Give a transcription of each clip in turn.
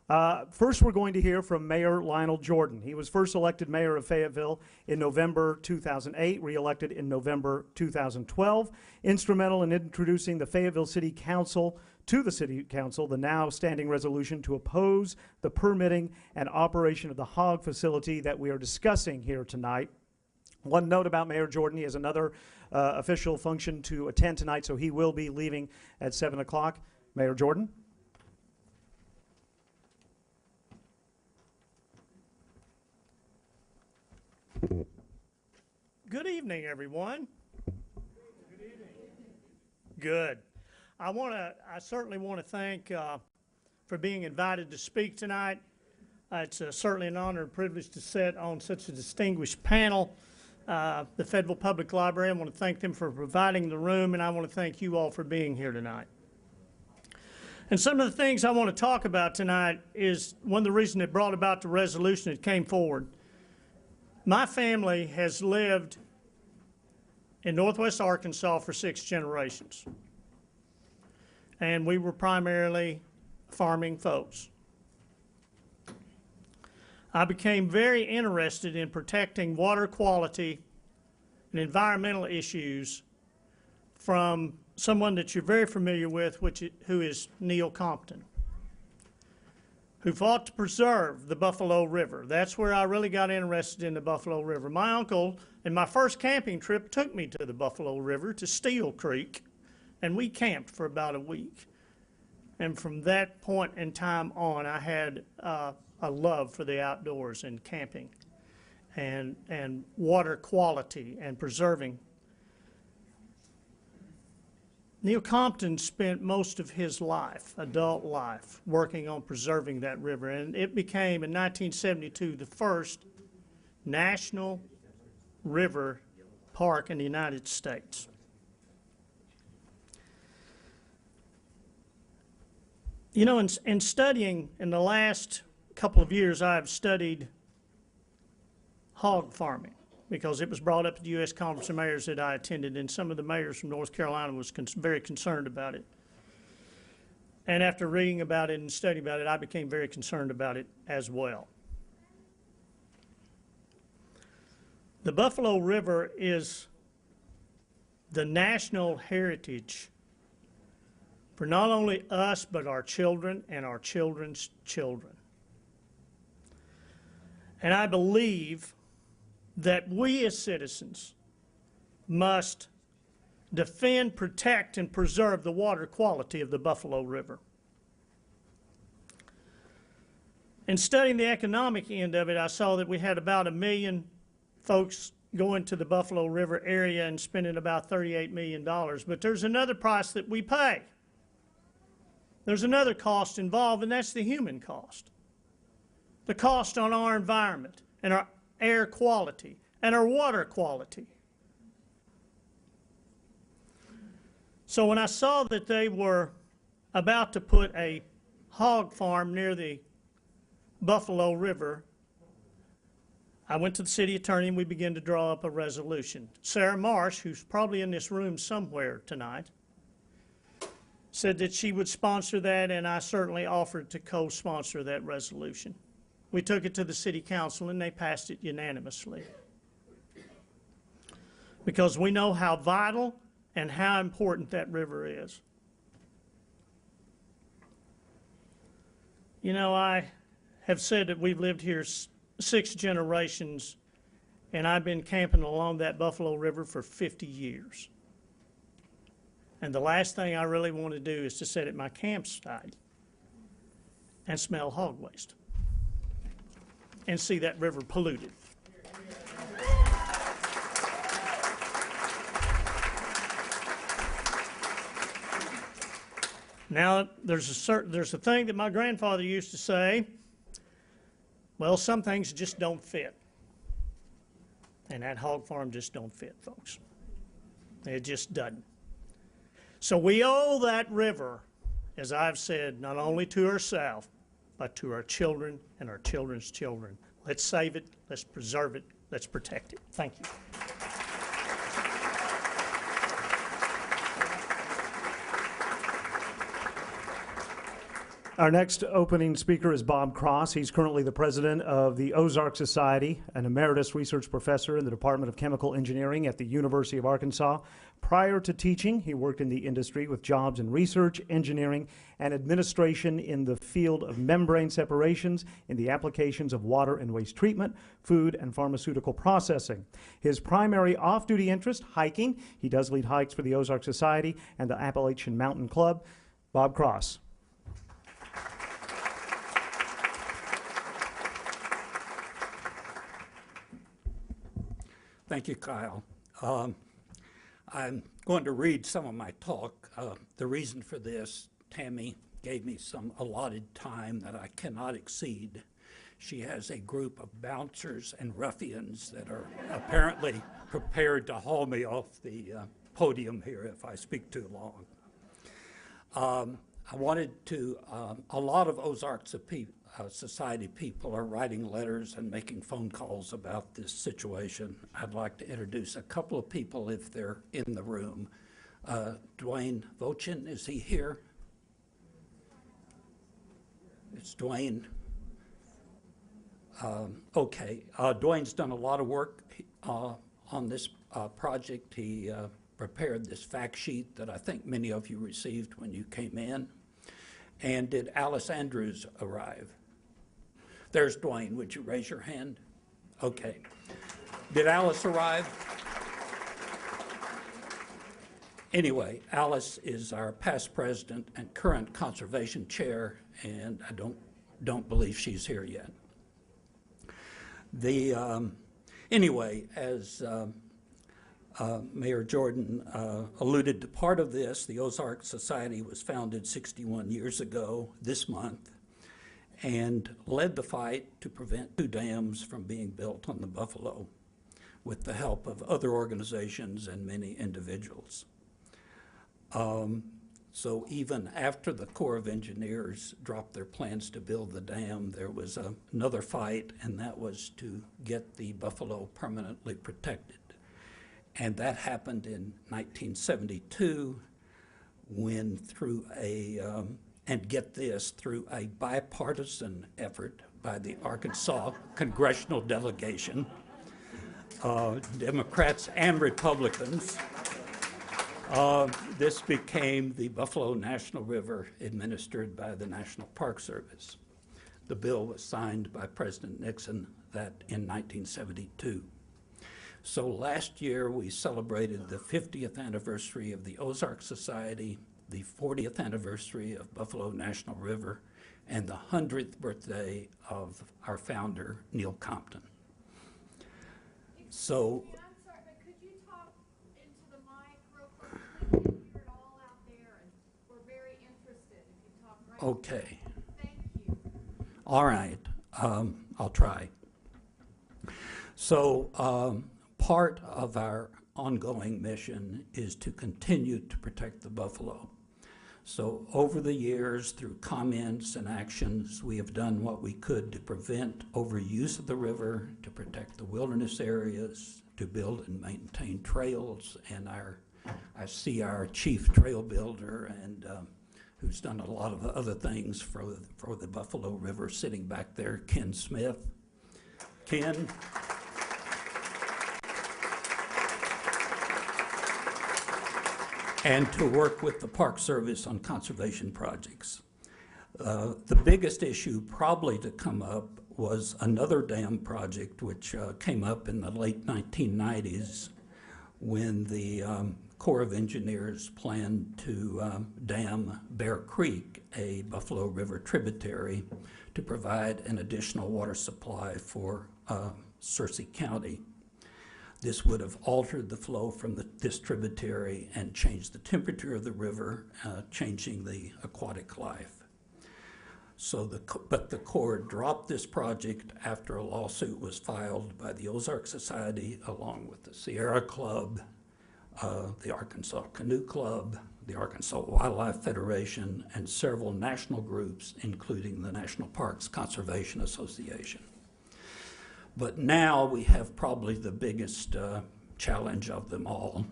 First, we're going to hear from Mayor Lionel Jordan. He was first elected mayor of Fayetteville in November 2008, re-elected in November 2012. Instrumental in introducing the Fayetteville City Council to the City Council, the now standing resolution to oppose the permitting and operation of the hog facility that we are discussing here tonight. One note about Mayor Jordan, he has another official function to attend tonight, so he will be leaving at 7 o'clock. Mayor Jordan. Good evening, everyone. Good evening. Good. I certainly want to thank for being invited to speak tonight. It's certainly an honor and privilege to sit on such a distinguished panel. The Fayetteville Public Library, I want to thank them for providing the room, and I want to thank you all for being here tonight. And some of the things I want to talk about tonight is one of the reasons that brought about the resolution that came forward. My family has lived in Northwest Arkansas for 6 generations. And we were primarily farming folks. I became very interested in protecting water quality and environmental issues from someone that you're very familiar with, who is Neil Compton, who fought to preserve the Buffalo River. That's where I really got interested in the Buffalo River. My uncle, in my first camping trip, took me to the Buffalo River, to Steel Creek, and we camped for about a week. And from that point in time on, I had a love for the outdoors and camping and water quality and preserving. Neil Compton spent most of his life, adult life, working on preserving that river, and it became, in 1972, the first national river park in the United States. You know, in studying, in the last couple of years, I've studied hog farming, because it was brought up at the U.S. Conference of Mayors that I attended, and some of the mayors from North Carolina was very concerned about it. And after reading about it and studying about it, I became very concerned about it as well. The Buffalo River is the national heritage for not only us, but our children and our children's children. And I believe that we as citizens must defend, protect, and preserve the water quality of the Buffalo River. In studying the economic end of it, I saw that we had about 1 million folks going to the Buffalo River area and spending about $38 million. But there's another price that we pay. There's another cost involved, and that's the human cost. The cost on our environment and our air quality and our water quality. So when I saw that they were about to put a hog farm near the Buffalo River, I went to the city attorney and we began to draw up a resolution. Sarah Marsh, who's probably in this room somewhere tonight, said that she would sponsor that, and I certainly offered to co-sponsor that resolution. We took it to the city council and they passed it unanimously. Because we know how vital and how important that river is. You know, I have said that we've lived here 6 generations, and I've been camping along that Buffalo River for 50 years. And the last thing I really want to do is to sit at my campsite and smell hog waste and see that river polluted. Now, there's a thing that my grandfather used to say, well, some things just don't fit. And that hog farm just don't fit, folks. It just doesn't. So we owe that river, as I've said, not only to ourselves, but to our children and our children's children. Let's save it, let's preserve it, let's protect it. Thank you. Our next opening speaker is Bob Cross. He's currently the president of the Ozark Society, an emeritus research professor in the Department of Chemical Engineering at the University of Arkansas. Prior to teaching, he worked in the industry with jobs in research, engineering, and administration in the field of membrane separations in the applications of water and waste treatment, food, and pharmaceutical processing. His primary off-duty interest, hiking. He does lead hikes for the Ozark Society and the Appalachian Mountain Club. Bob Cross. Thank you, Kyle. I'm going to read some of my talk. The reason for this, Tammy gave me some allotted time that I cannot exceed. She has a group of bouncers and ruffians that are apparently prepared to haul me off the podium here if I speak too long. I wanted to, a lot of Ozark Society people are writing letters and making phone calls about this situation. I'd like to introduce a couple of people if they're in the room. Dwayne Vochin, is he here? It's Dwayne. Okay, Dwayne's done a lot of work on this project. He prepared this fact sheet that I think many of you received when you came in. And did Alice Andrews arrive? There's Dwayne. Would you raise your hand? Okay. Did Alice arrive? Anyway, Alice is our past president and current conservation chair, and I don't believe she's here yet. Anyway, as Mayor Jordan alluded to part of this, the Ozark Society was founded 61 years ago this month and led the fight to prevent 2 dams from being built on the Buffalo with the help of other organizations and many individuals. So even after the Corps of Engineers dropped their plans to build the dam, there was another fight, and that was to get the Buffalo permanently protected. And that happened in 1972 when through and get this, through a bipartisan effort by the Arkansas congressional delegation, Democrats and Republicans, this became the Buffalo National River administered by the National Park Service. The bill was signed by President Nixon in 1972. So last year we celebrated the 50th anniversary of the Ozark Society, the 40th anniversary of Buffalo National River, and the 100th birthday of our founder, Neil Compton. So, I'm sorry, but could you talk into the mic real quick? We can hear it all out there, and we're very interested if you talk right. okay. Thank you. All right, I'll try. So part of our ongoing mission is to continue to protect the buffalo. So over the years, through comments and actions, we have done what we could to prevent overuse of the river, to protect the wilderness areas, to build and maintain trails. And I see our chief trail builder and who's done a lot of other things for the Buffalo River sitting back there, Ken Smith. Ken. And to work with the Park Service on conservation projects. The biggest issue probably to come up was another dam project which came up in the late 1990s when the Corps of Engineers planned to dam Bear Creek, a Buffalo River tributary, to provide an additional water supply for Searcy County. This would have altered the flow from this tributary and changed the temperature of the river, changing the aquatic life. So but the Corps dropped this project after a lawsuit was filed by the Ozark Society along with the Sierra Club, the Arkansas Canoe Club, the Arkansas Wildlife Federation, and several national groups, including the National Parks Conservation Association. But now we have probably the biggest challenge of them all.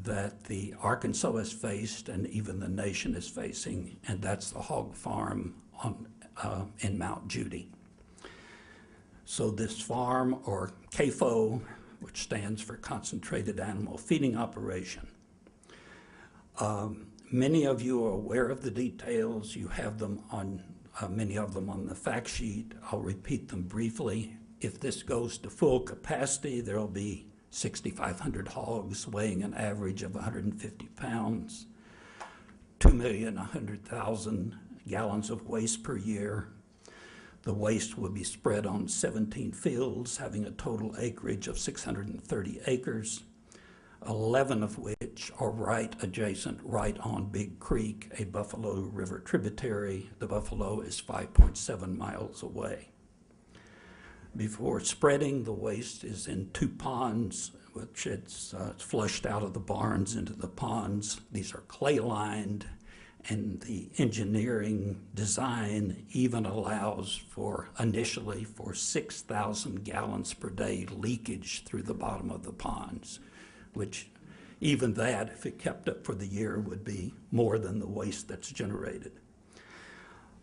that the Arkansas has faced and even the nation is facing, and that's the hog farm in Mount Judy. So this farm, or CAFO, which stands for Concentrated Animal Feeding Operation, many of you are aware of the details. You have them on, many of them on the fact sheet. I'll repeat them briefly. If this goes to full capacity, there will be 6,500 hogs weighing an average of 150 pounds, 2,100,000 gallons of waste per year. The waste will be spread on 17 fields, having a total acreage of 630 acres, 11 of which are right adjacent, right on Big Creek, a Buffalo River tributary. The Buffalo is 5.7 miles away. Before spreading, the waste is in 2 ponds, which it's flushed out of the barns into the ponds. These are clay-lined, and the engineering design even allows for, initially, for 6,000 gallons per day leakage through the bottom of the ponds, which even that, if it kept up for the year, would be more than the waste that's generated.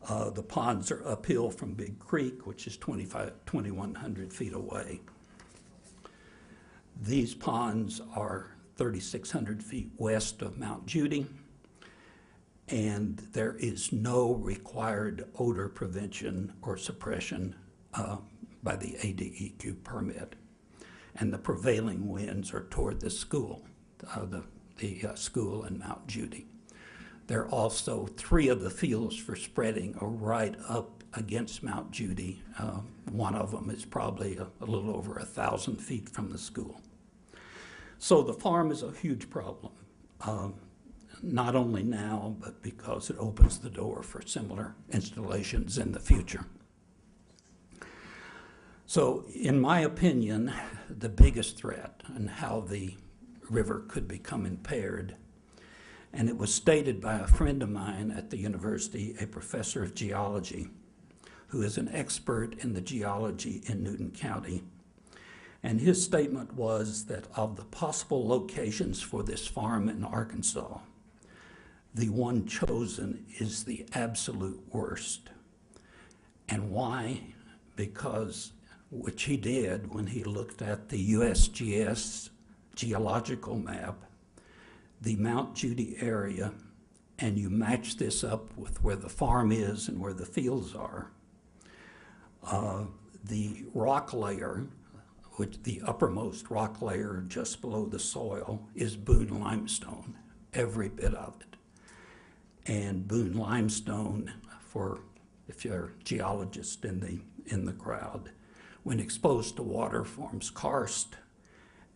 The ponds are uphill from Big Creek, which is 2,100 feet away. These ponds are 3,600 feet west of Mount Judy, and there is no required odor prevention or suppression by the ADEQ permit. And the prevailing winds are toward the school, the school in Mount Judy. There are also 3 of the fields for spreading are right up against Mount Judy. One of them is probably a little over 1,000 feet from the school. So the farm is a huge problem, not only now, but because it opens the door for similar installations in the future. So in my opinion, the biggest threat and how the river could become impaired, and it was stated by a friend of mine at the university, a professor of geology, who is an expert in the geology in Newton County. And his statement was that of the possible locations for this farm in Arkansas, the one chosen is the absolute worst. And why? Because, which he did when he looked at the USGS geological map, the Mount Judy area, and you match this up with where the farm is and where the fields are, the rock layer, which the uppermost rock layer just below the soil, is Boone limestone, every bit of it. And Boone limestone, for if you're a geologist in the crowd, when exposed to water, forms karst.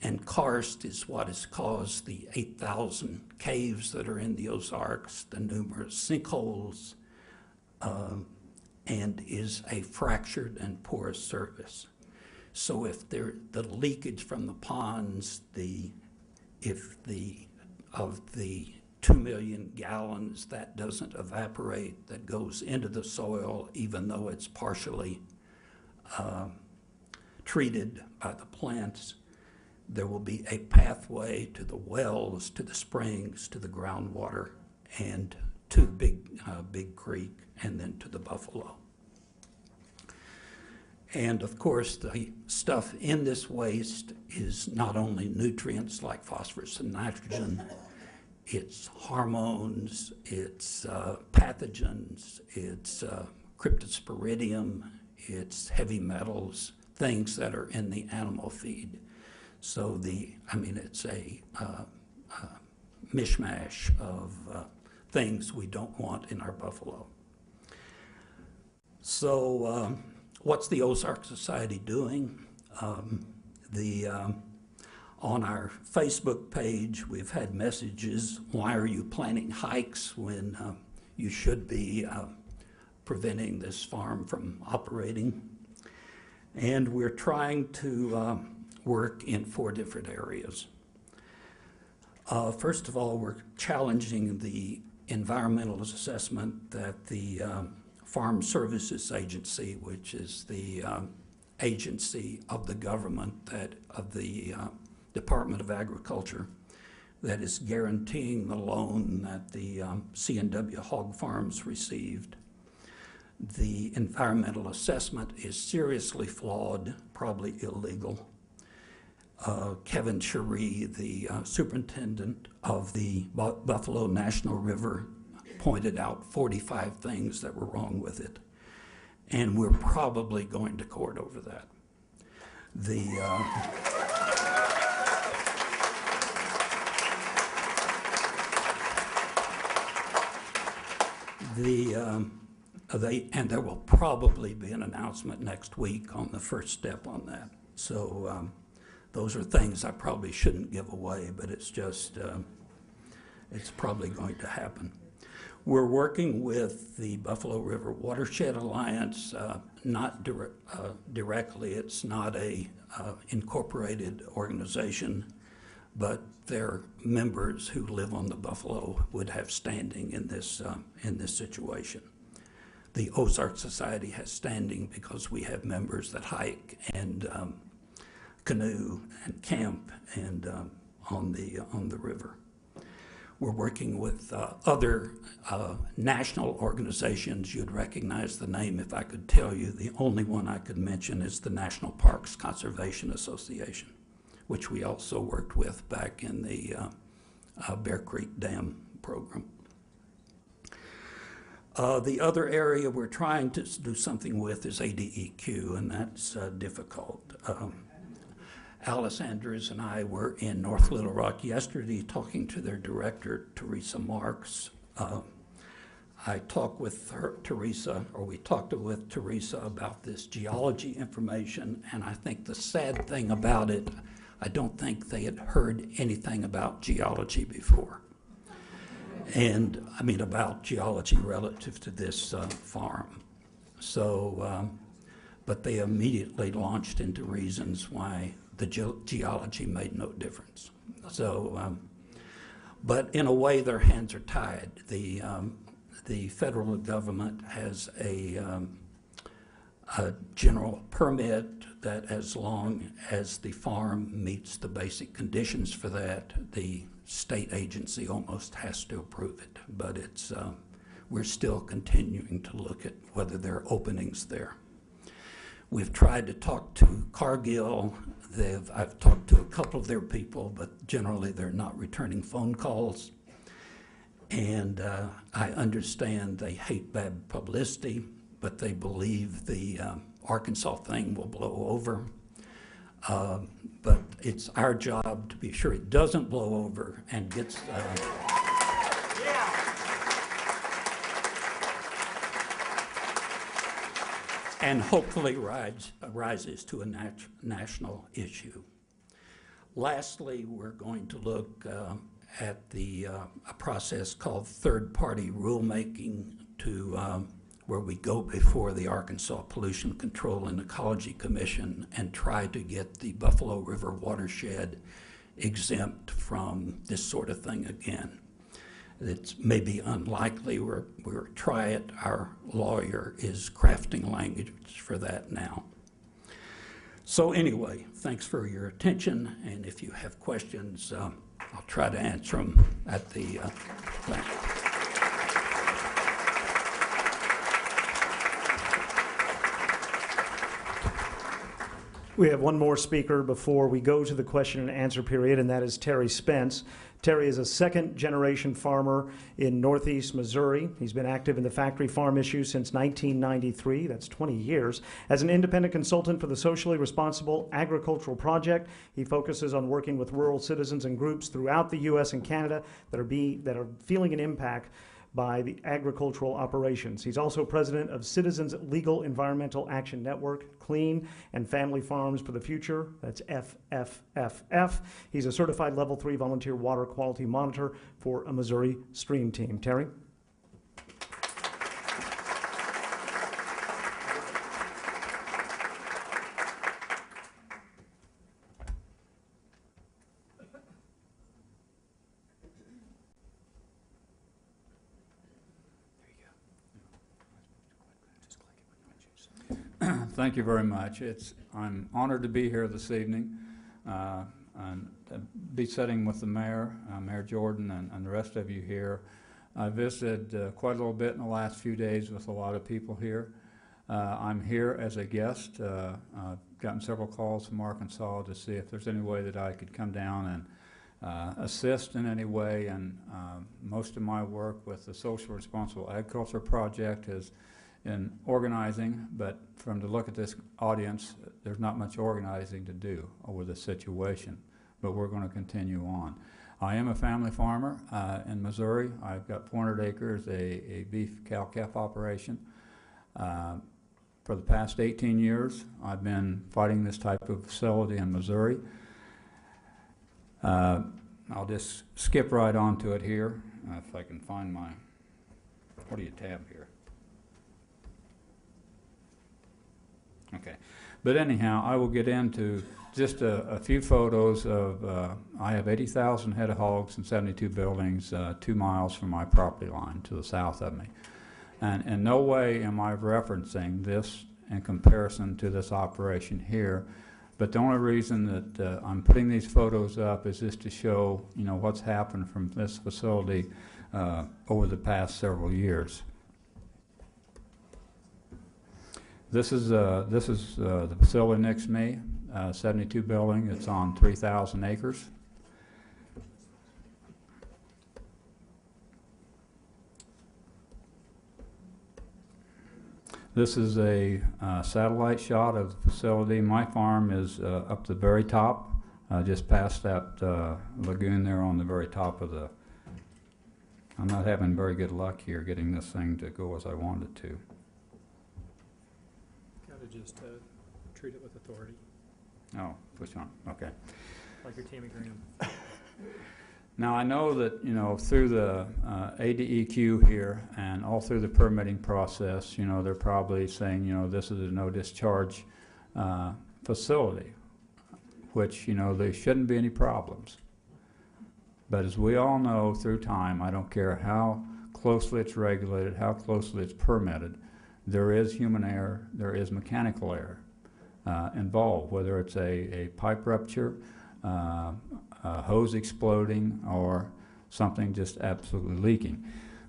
And karst is what has caused the 8,000 caves that are in the Ozarks, the numerous sinkholes, and is a fractured and porous surface. So if the leakage from the ponds, of the 2 million gallons that doesn't evaporate, that goes into the soil, even though it's partially treated by the plants, there will be a pathway to the wells, to the springs, to the groundwater, and to Big Creek, and then to the Buffalo. And of course, the stuff in this waste is not only nutrients like phosphorus and nitrogen, it's hormones, it's pathogens, it's cryptosporidium, it's heavy metals, things that are in the animal feed. So it's a mishmash of things we don't want in our buffalo. So what's the Ozark Society doing? On our Facebook page, we've had messages, why are you planning hikes when you should be preventing this farm from operating? And we're trying to work in 4 different areas. First of all, we're challenging the environmental assessment that the Farm Services Agency, which is the agency of the government, of the Department of Agriculture, that is guaranteeing the loan that the C&W hog farms received. The environmental assessment is seriously flawed, probably illegal. Kevin Cherie, the superintendent of the Buffalo National River, pointed out 45 things that were wrong with it. And we're probably going to court over that. And there will probably be an announcement next week on the first step on that. So those are things I probably shouldn't give away, but it's just, it's probably going to happen. We're working with the Buffalo River Watershed Alliance, not directly. It's not a incorporated organization, but their members who live on the Buffalo would have standing in this situation. The Ozark Society has standing because we have members that hike and canoe and camp and on the river. We're working with other national organizations. You'd recognize the name if I could tell you. The only one I could mention is the National Parks Conservation Association, which we also worked with back in the Bear Creek Dam program. The other area we're trying to do something with is ADEQ, and that's difficult. Alice Andrews and I were in North Little Rock yesterday talking to their director, Teresa Marks. I talked with her, we talked with Teresa about this geology information, and I think the sad thing about it, I don't think they had heard anything about geology before. And I mean about geology relative to this farm. So, but they immediately launched into reasons why the geology made no difference. So, but in a way their hands are tied. The federal government has a general permit that as long as the farm meets the basic conditions for that, the state agency almost has to approve it. But it's, we're still continuing to look at whether there are openings there. We've tried to talk to Cargill. I've talked to a couple of their people, but generally they're not returning phone calls. And I understand they hate bad publicity, but they believe the Arkansas thing will blow over. But it's our job to be sure it doesn't blow over and gets... and hopefully rises to a national issue. Lastly, we're going to look at a process called third-party rulemaking to where we go before the Arkansas Pollution Control and Ecology Commission and try to get the Buffalo River watershed exempt from this sort of thing again. It's maybe unlikely. We'll try it. Our lawyer is crafting language for that now. So anyway, thanks for your attention, and if you have questions, I'll try to answer them at the plant. We have one more speaker before we go to the question and answer period, and that is Terry Spence. Terry is a second-generation farmer in Northeast Missouri. He's been active in the factory farm issue since 1993, that's 20 years. As an independent consultant for the Socially Responsible Agricultural Project, he focuses on working with rural citizens and groups throughout the U.S. and Canada that are feeling an impact by the agricultural operations. He's also president of Citizens Legal Environmental Action Network, Clean and Family Farms for the Future, that's FFFF. He's a certified level 3 volunteer water quality monitor for a Missouri stream team. Terry? Thank you very much. I'm honored to be here this evening. and be sitting with the mayor, Mayor Jordan, and the rest of you here. I visited quite a little bit in the last few days with a lot of people here. I'm here as a guest. I've gotten several calls from Arkansas to see if there's any way that I could come down and assist in any way. And most of my work with the Social Responsible Agriculture Project is in organizing, but from the look at this audience, there's not much organizing to do over this situation, but we're going to continue on. I am a family farmer in Missouri. I've got 400 acres, a beef cow-calf operation. For the past 18 years, I've been fighting this type of facility in Missouri. I'll just skip right onto it here, if I can find my, what do you tab here? Okay, but anyhow, I will get into just a few photos of, I have 80,000 head of hogs and 72 buildings 2 miles from my property line to the south of me. And in no way am I referencing this in comparison to this operation here, but the only reason that I'm putting these photos up is just to show, you know, what's happened from this facility over the past several years. This is the facility next to me, 72 building. It's on 3,000 acres. This is a satellite shot of the facility. My farm is up the very top, just past that lagoon there on the very top of the. I'm not having very good luck here getting this thing to go as I want it to. Just treat it with authority. Oh, push on. Okay. Like your Tammy Graham. Now I know that, you know, through the ADEQ here and all through the permitting process, you know, they're probably saying, you know, this is a no discharge facility, which, you know, there shouldn't be any problems. But as we all know through time, I don't care how closely it's regulated, how closely it's permitted, there is human error, there is mechanical error involved, whether it's a pipe rupture, a hose exploding, or something just absolutely leaking.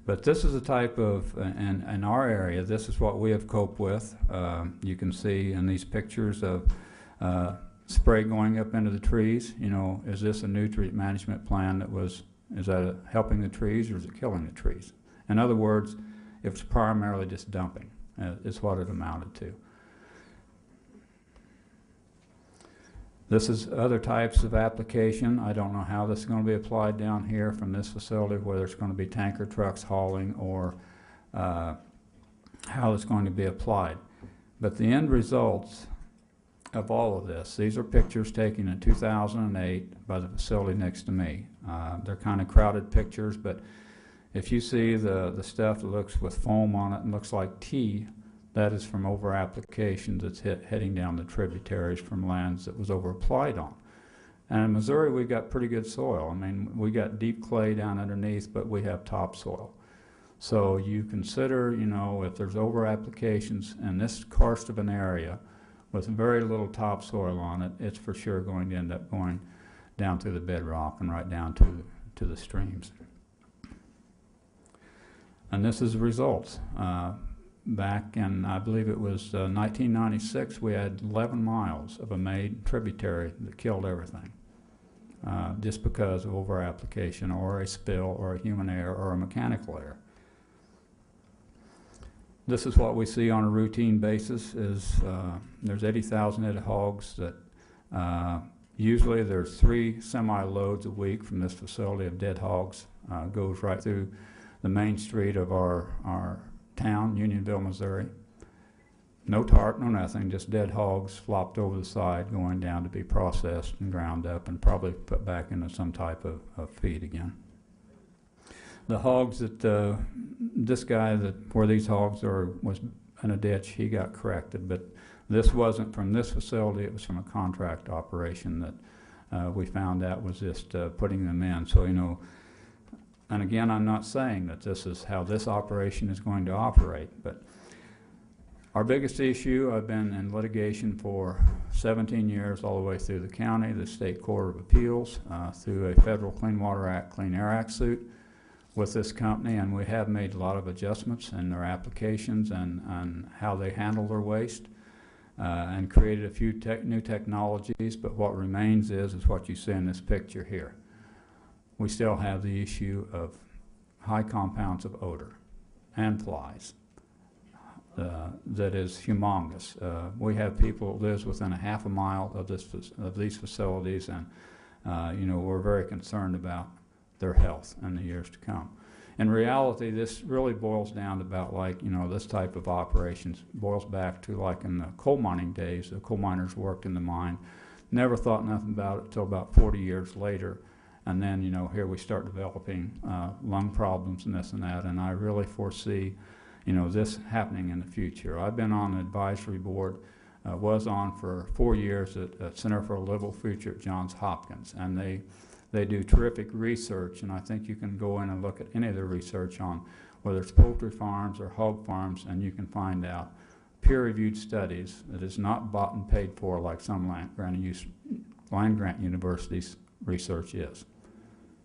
But this is a type of, in our area, this is what we have coped with. You can see in these pictures of spray going up into the trees. You know, is this a nutrient management plan that was, is that helping the trees or is it killing the trees? In other words, it was primarily just dumping. Is what it amounted to. This is other types of application. I don't know how this is going to be applied down here from this facility, whether it's going to be tanker trucks hauling or how it's going to be applied. But the end results of all of this, these are pictures taken in 2008 by the facility next to me. They're kind of crowded pictures, but if you see the stuff that looks with foam on it and looks like tea, that is from over application that's heading down the tributaries from lands that was over applied on. And in Missouri, we got pretty good soil. I mean, we got deep clay down underneath, but we have topsoil. So you consider, you know, if there's over applications in this karst of an area with very little topsoil on it, it's for sure going to end up going down through the bedrock and right down to the streams. And this is the results. Back in, I believe it was 1996, we had 11 miles of a made tributary that killed everything, just because of over-application or a spill or a human error or a mechanical error. This is what we see on a routine basis. Is there's 80,000 head of hogs that usually there's 3 semi-loads a week from this facility of dead hogs. Goes right through the main street of our town, Unionville, Missouri. No tarp, no nothing, just dead hogs flopped over the side going down to be processed and ground up and probably put back into some type of feed again. The hogs that this guy where these hogs was in a ditch, he got corrected, but this wasn't from this facility, it was from a contract operation that we found out was just putting them in. So, you know, and again, I'm not saying that this is how this operation is going to operate, but Our biggest issue, I've been in litigation for 17 years, all the way through the county, the State Court of Appeals, through a Federal Clean Water Act, Clean Air Act suit with this company, and we have made a lot of adjustments in their applications and how they handle their waste, and created a few new technologies, but what remains is what you see in this picture here. We still have the issue of high compounds of odor and flies. That is humongous. We have people who live within a half a mile of these facilities, and we're very concerned about their health in the years to come. In reality, this really boils down to about this type of operations boils back to like in the coal mining days. The coal miners worked in the mine, never thought nothing about it until about 40 years later, and then here we start developing lung problems and this and that, and I really foresee this happening in the future. I've been on the advisory board, was on for 4 years at Center for a Livable Future at Johns Hopkins, and they do terrific research, and I think you can go in and look at any of the research on whether it's poultry farms or hog farms, and you can find out peer-reviewed studies that is not bought and paid for like some land-grant universities' research is.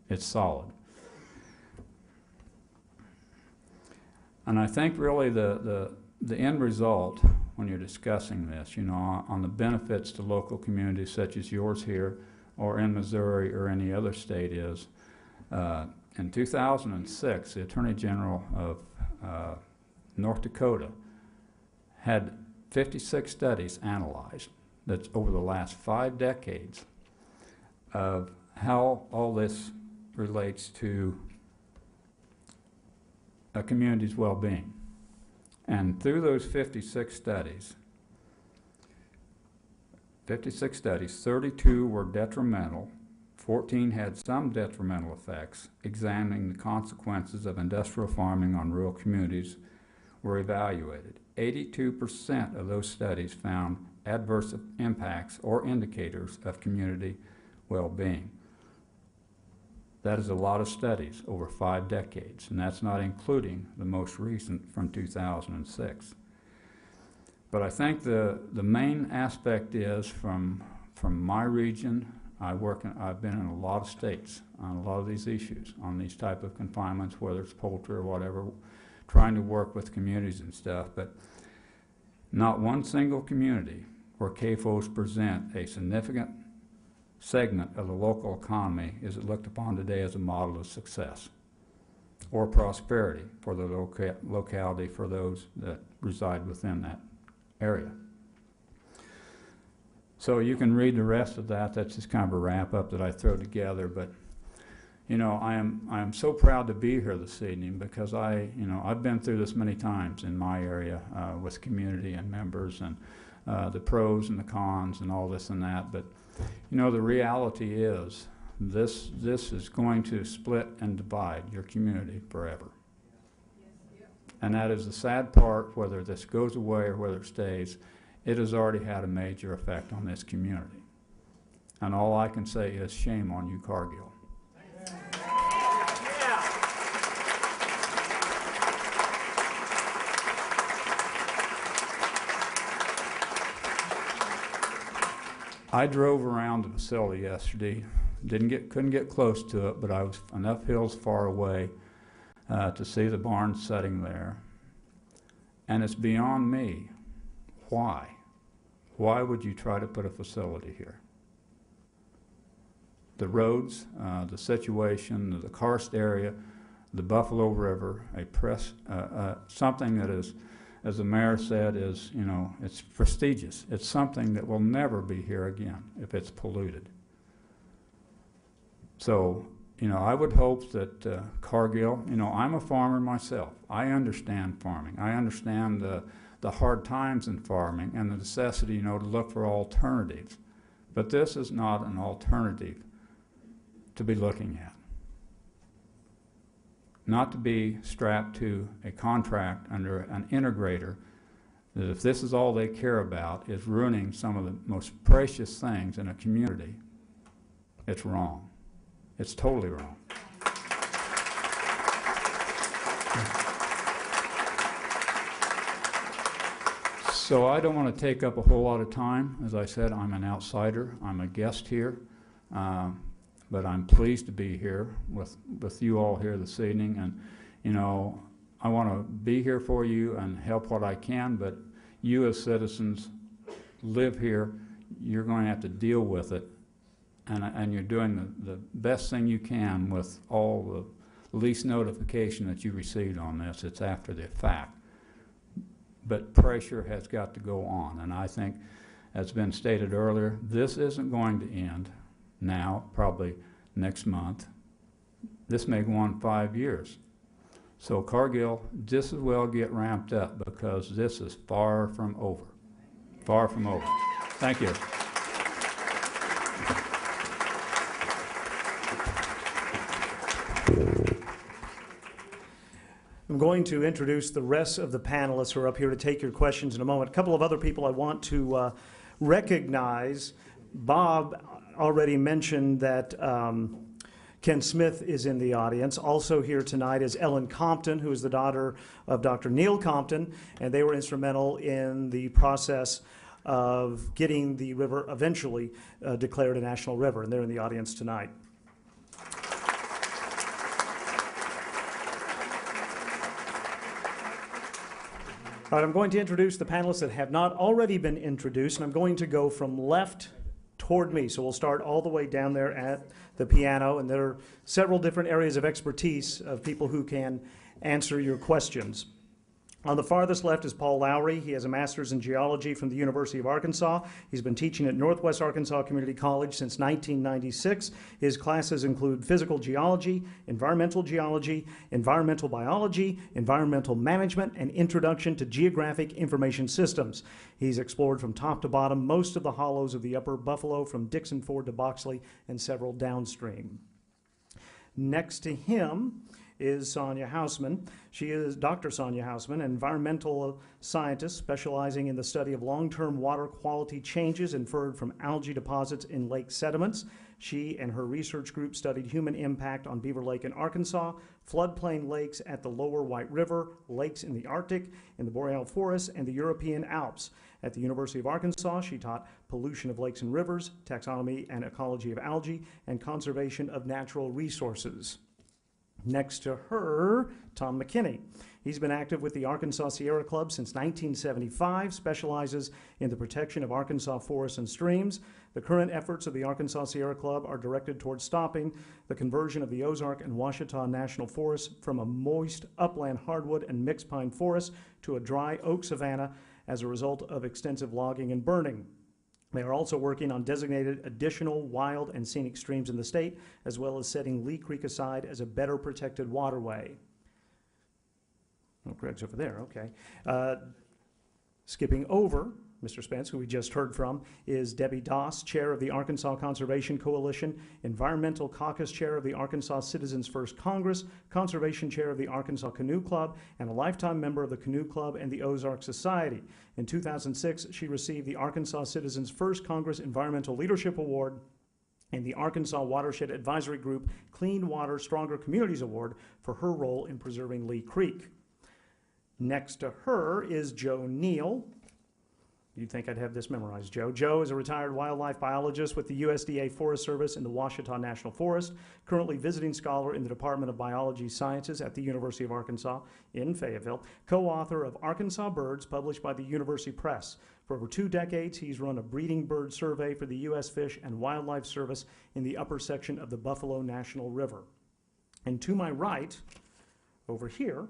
It's solid. And I think really the end result when you're discussing this, on the benefits to local communities such as yours here or in Missouri or any other state is, in 2006, the Attorney General of North Dakota had 56 studies analyzed that's over the last 5 decades of how all this relates to a community's well-being. And through those 56 studies, 32 were detrimental, 14 had some detrimental effects. Examining the consequences of industrial farming on rural communities were evaluated. 82% of those studies found adverse impacts or indicators of community well-being. That is a lot of studies over 5 decades, and that's not including the most recent from 2006. But I think the main aspect is from my region, I've been in a lot of states on a lot of these issues, on these type of confinements, whether it's poultry or whatever, trying to work with communities and stuff, but not one single community where CAFOs present a significant segment of the local economy is looked upon today as a model of success or prosperity for the locality for those that reside within that area. So you can read the rest of that. That's just kind of a wrap-up that I throw together. But I am so proud to be here this evening because I've been through this many times in my area with community and members and the pros and the cons and all this and that. But the reality is this is going to split and divide your community forever. And that is the sad part, whether this goes away or whether it stays. It has already had a major effect on this community. And all I can say is shame on you, Cargill. I drove around the facility yesterday. Couldn't get close to it, but I was enough hills far away to see the barn sitting there. And it's beyond me. Why? Why would you try to put a facility here? The roads, the situation, the karst area, the Buffalo River, something that is, as the mayor said, is, it's prestigious. It's something that will never be here again if it's polluted. So, I would hope that Cargill, I'm a farmer myself. I understand farming. I understand the hard times in farming and the necessity, to look for alternatives. But this is not an alternative to be looking at. Not to be strapped to a contract under an integrator that if this is all they care about is ruining some of the most precious things in a community, it's wrong. It's totally wrong. So I don't want to take up a whole lot of time. As I said, I'm an outsider. I'm a guest here. But I'm pleased to be here with you all here this evening. And, you know, I want to be here for you and help what I can, but you as citizens live here. You're going to have to deal with it. And you're doing the best thing you can with all the least notification that you received on this. It's after the fact. But pressure has got to go on. And I think, as been stated earlier, this isn't going to end now, probably next month. This may go on 5 years. So Cargill, just as well get ramped up, because this is far from over. Far from over. Thank you. I'm going to introduce the rest of the panelists who are up here to take your questions in a moment. A couple of other people I want to recognize. Bob already mentioned that Ken Smith is in the audience. Also here tonight is Ellen Compton, who is the daughter of Dr. Neil Compton, and they were instrumental in the process of getting the river eventually declared a national river, and they're in the audience tonight. All right, I'm going to introduce the panelists that have not already been introduced, and I'm going to go from left toward me. So we'll start all the way down there at the piano, and there are several different areas of expertise of people who can answer your questions. On the farthest left is Paul Lowry. He has a master's in geology from the University of Arkansas. He's been teaching at Northwest Arkansas Community College since 1996. His classes include physical geology, environmental biology, environmental management, and introduction to geographic information systems. He's explored from top to bottom most of the hollows of the upper Buffalo from Dixon Ford to Boxley and several downstream. Next to him is Sonia Hausman. She is Dr. Sonia Hausman, an environmental scientist specializing in the study of long-term water quality changes inferred from algae deposits in lake sediments. She and her research group studied human impact on Beaver Lake in Arkansas, floodplain lakes at the lower White River, lakes in the Arctic, in the Boreal Forest, and the European Alps. At the University of Arkansas, she taught pollution of lakes and rivers, taxonomy and ecology of algae, and conservation of natural resources. Next to her, Tom McKinney. He's been active with the Arkansas Sierra Club since 1975, specializes in the protection of Arkansas forests and streams. The current efforts of the Arkansas Sierra Club are directed towards stopping the conversion of the Ozark and Ouachita National Forests from a moist upland hardwood and mixed pine forest to a dry oak savanna as a result of extensive logging and burning. They are also working on designated additional wild and scenic streams in the state, as well as setting Lee Creek aside as a better protected waterway. Oh, Greg's over there, okay. Skipping over, Mr. Spence, who we just heard from, is Debbie Doss, Chair of the Arkansas Conservation Coalition, Environmental Caucus Chair of the Arkansas Citizens First Congress, Conservation Chair of the Arkansas Canoe Club, and a lifetime member of the Canoe Club and the Ozark Society. In 2006, she received the Arkansas Citizens First Congress Environmental Leadership Award and the Arkansas Watershed Advisory Group Clean Water Stronger Communities Award for her role in preserving Lee Creek. Next to her is Joe Neal. You'd think I'd have this memorized, Joe. Joe is a retired wildlife biologist with the USDA Forest Service in the Ouachita National Forest, currently visiting scholar in the Department of Biology Sciences at the University of Arkansas in Fayetteville, co-author of Arkansas Birds, published by the University Press. For over 2 decades, he's run a breeding bird survey for the U.S. Fish and Wildlife Service in the upper section of the Buffalo National River. And to my right, over here,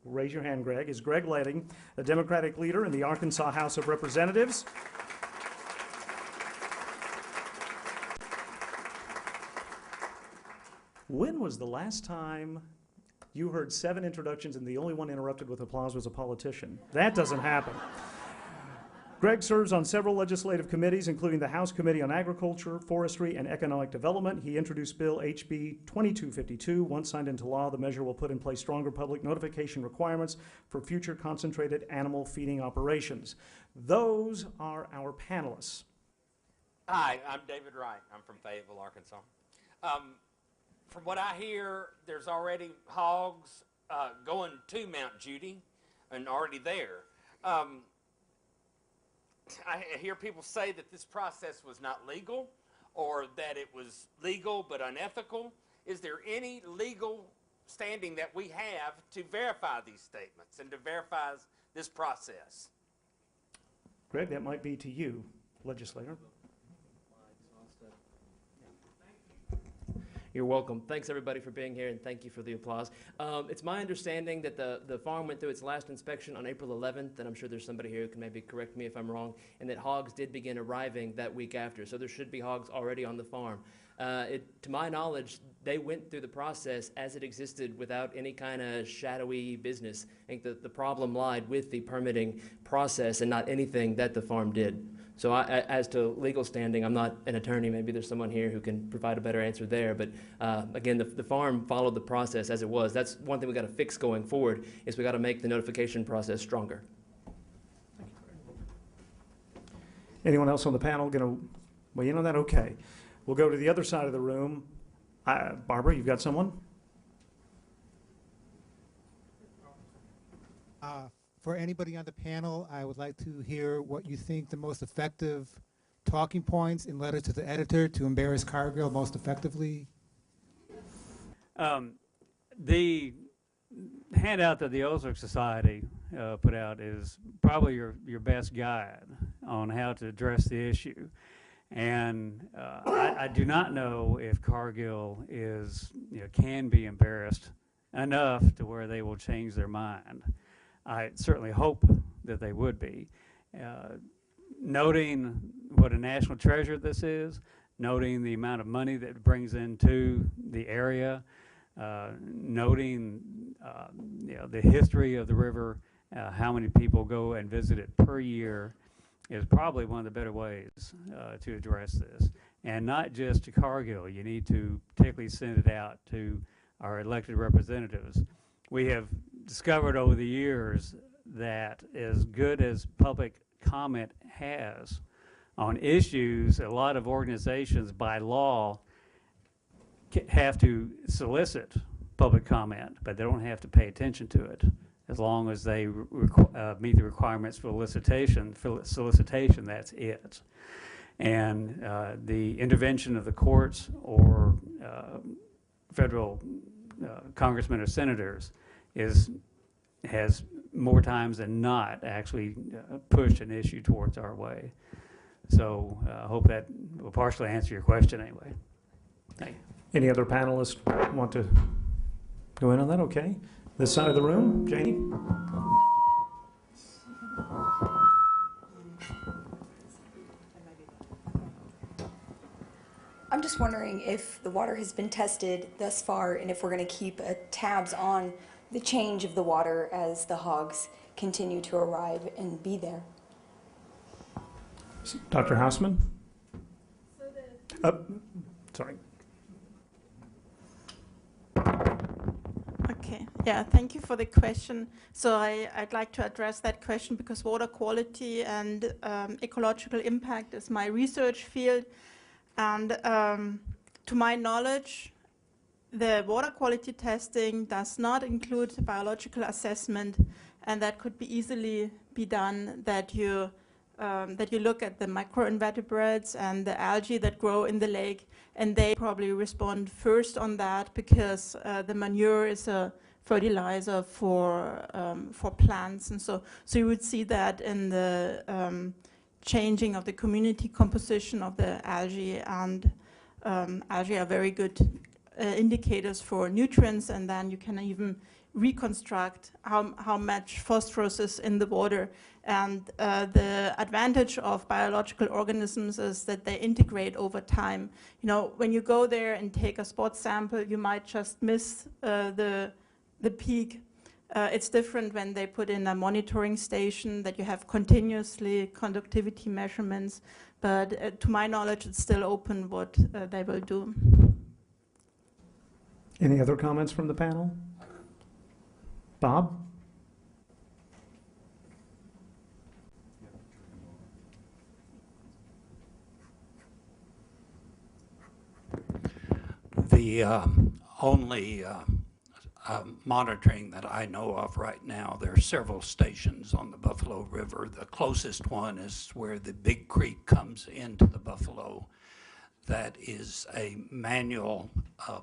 raise your hand, Greg, is Greg Leding, a Democratic leader in the Arkansas House of Representatives. When was the last time you heard 7 introductions and the only one interrupted with applause was a politician? That doesn't happen. Greg serves on several legislative committees, including the House Committee on Agriculture, Forestry, and Economic Development. He introduced Bill HB 2252. Once signed into law, the measure will put in place stronger public notification requirements for future concentrated animal feeding operations. Those are our panelists. Hi, I'm David Wright. I'm from Fayetteville, Arkansas. From what I hear, there's already hogs going to Mount Judy and already there. I hear people say that this process was not legal or that it was legal but unethical. Is there any legal standing that we have to verify these statements and to verify this process? Greg, that might be to you, legislator. You're welcome. Thanks everybody for being here, and thank you for the applause. It's my understanding that the farm went through its last inspection on April 11th, and I'm sure there's somebody here who can maybe correct me if I'm wrong, and that hogs did begin arriving that week after. So there should be hogs already on the farm. To my knowledge, they went through the process as it existed without any kind of shadowy business. I think that the problem lied with the permitting process and not anything that the farm did. So as to legal standing, I'm not an attorney. Maybe there's someone here who can provide a better answer there. But again, the farm followed the process as it was. That's one thing we got to fix going forward, is we got to make the notification process stronger. Anyone else on the panel going to weigh in on that? Okay. We'll go to the other side of the room. Barbara, you've got someone? For anybody on the panel, I would like to hear what you think the most effective talking points in letters to the editor to embarrass Cargill most effectively. The handout that the Ozark Society put out is probably your best guide on how to address the issue. And I do not know if Cargill can be embarrassed enough to where they will change their mind. I certainly hope that they would be. Noting what a national treasure this is, noting the amount of money that it brings into the area, noting the history of the river, how many people go and visit it per year, is probably one of the better ways to address this. And not just to Cargill. You need to particularly send it out to our elected representatives. We have discovered over the years that as good as public comment has on issues, a lot of organizations by law have to solicit public comment, but they don't have to pay attention to it as long as they meet the requirements for solicitation, that's it. And the intervention of the courts or federal congressmen or senators has more times than not actually pushed an issue towards our way. So I hope that will partially answer your question anyway. Thank you. Any other panelists want to go in on that? Okay. This side of the room, Janie? I'm just wondering if the water has been tested thus far and if we're going to keep tabs on the change of the water as the hogs continue to arrive and be there. Dr. Hausman? Sorry. Okay, yeah, thank you for the question. So I'd like to address that question because water quality and ecological impact is my research field. And to my knowledge, the water quality testing does not include biological assessment, and that could be easily be done that you look at the microinvertebrates and the algae that grow in the lake, and they probably respond first on that because the manure is a fertilizer for plants, and so you would see that in the changing of the community composition of the algae, and algae are very good indicators for nutrients, and then you can even reconstruct how much phosphorus is in the water. And the advantage of biological organisms is that they integrate over time. You know, when you go there and take a spot sample, you might just miss the peak. It's different when they put in a monitoring station that you have continuously conductivity measurements. But to my knowledge, it's still open what they will do. Any other comments from the panel? Bob? The only monitoring that I know of right now. There are several stations on the Buffalo River. The closest one is where the Big Creek comes into the Buffalo. That is a manual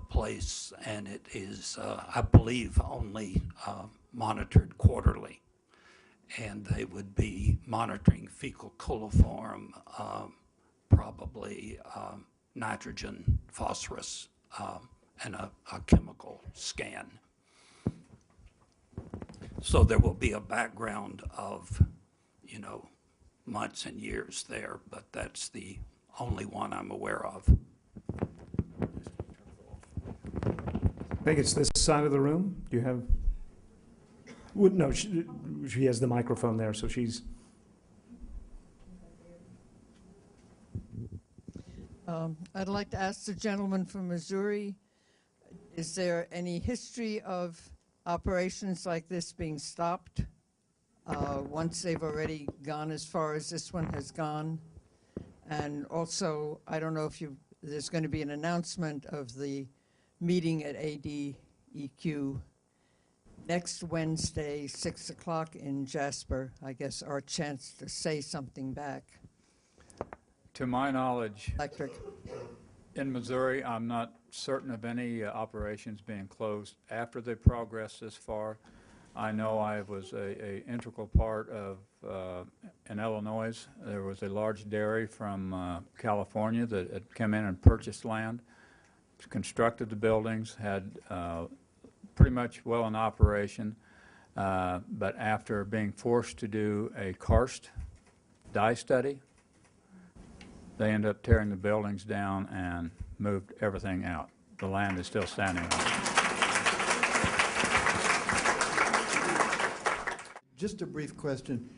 place, and it is, I believe, only monitored quarterly. And they would be monitoring fecal coliform, probably nitrogen, phosphorus, and a chemical scan. So there will be a background of, you know, months and years there, but that's the only one I'm aware of. I think it's this side of the room. Do you have? Well, no, she has the microphone there, so she's. I'd like to ask the gentleman from Missouri, is there any history of operations like this being stopped once they've already gone as far as this one has gone? And also, I don't know if there's going to be an announcement of the meeting at ADEQ next Wednesday, 6 o'clock in Jasper. I guess our chance to say something back. To my knowledge, Electric. in Missouri, I'm not certain of any operations being closed after they progress this far. I know I was a integral part of, in Illinois, there was a large dairy from California that had come in and purchased land, constructed the buildings, had pretty much well in operation, but after being forced to do a karst dye study, they ended up tearing the buildings down and moved everything out. The land is still standing. Just a brief question.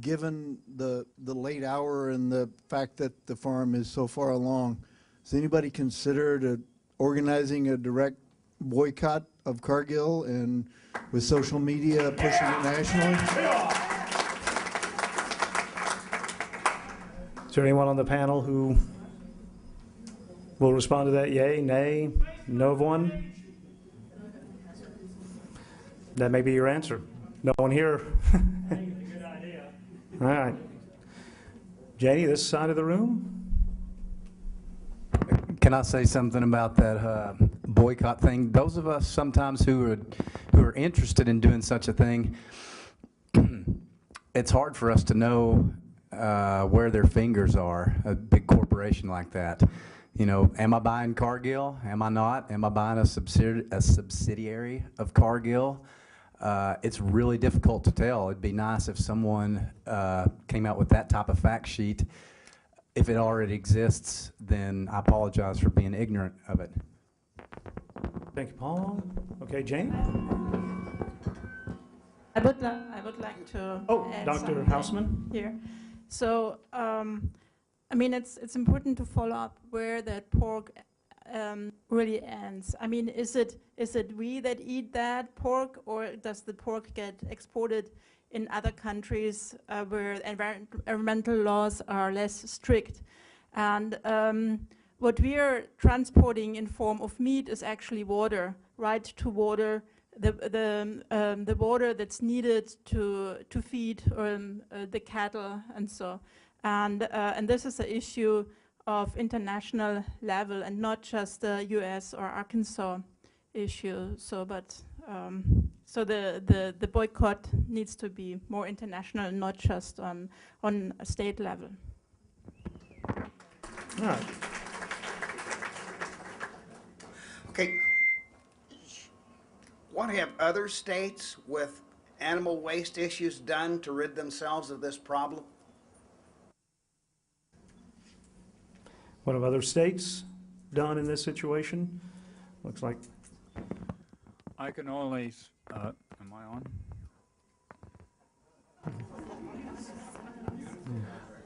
Given the late hour and the fact that the farm is so far along, has anybody considered organizing a direct boycott of Cargill and with social media pushing it nationally? Is there anyone on the panel who will respond to that? Yay, nay, no of one? That may be your answer. No one here. All right. Janie, this side of the room? Can I say something about that boycott thing? Those of us sometimes who are interested in doing such a thing, it's hard for us to know where their fingers are, a big corporation like that. You know, am I buying Cargill? Am I not? Am I buying a subsidiary of Cargill? It's really difficult to tell. It'd be nice if someone came out with that type of fact sheet. If it already exists, then I apologize for being ignorant of it. Thank you, Paul. Okay, Jane? I would like to add Dr. something Hausman? here. So, I mean, it's important to follow up where that pork really ends. I mean, is it we that eat that pork, or does the pork get exported in other countries where environmental laws are less strict? And what we are transporting in form of meat is actually water, right to water, the water that's needed to feed the cattle and so. And this is an issue of international level and not just the U.S. or Arkansas issue. So, but so the boycott needs to be more international, not just on a state level. All right. Okay. What have other states with animal waste issues done to rid themselves of this problem? What have other states done in this situation? Looks like. I can only, am I on?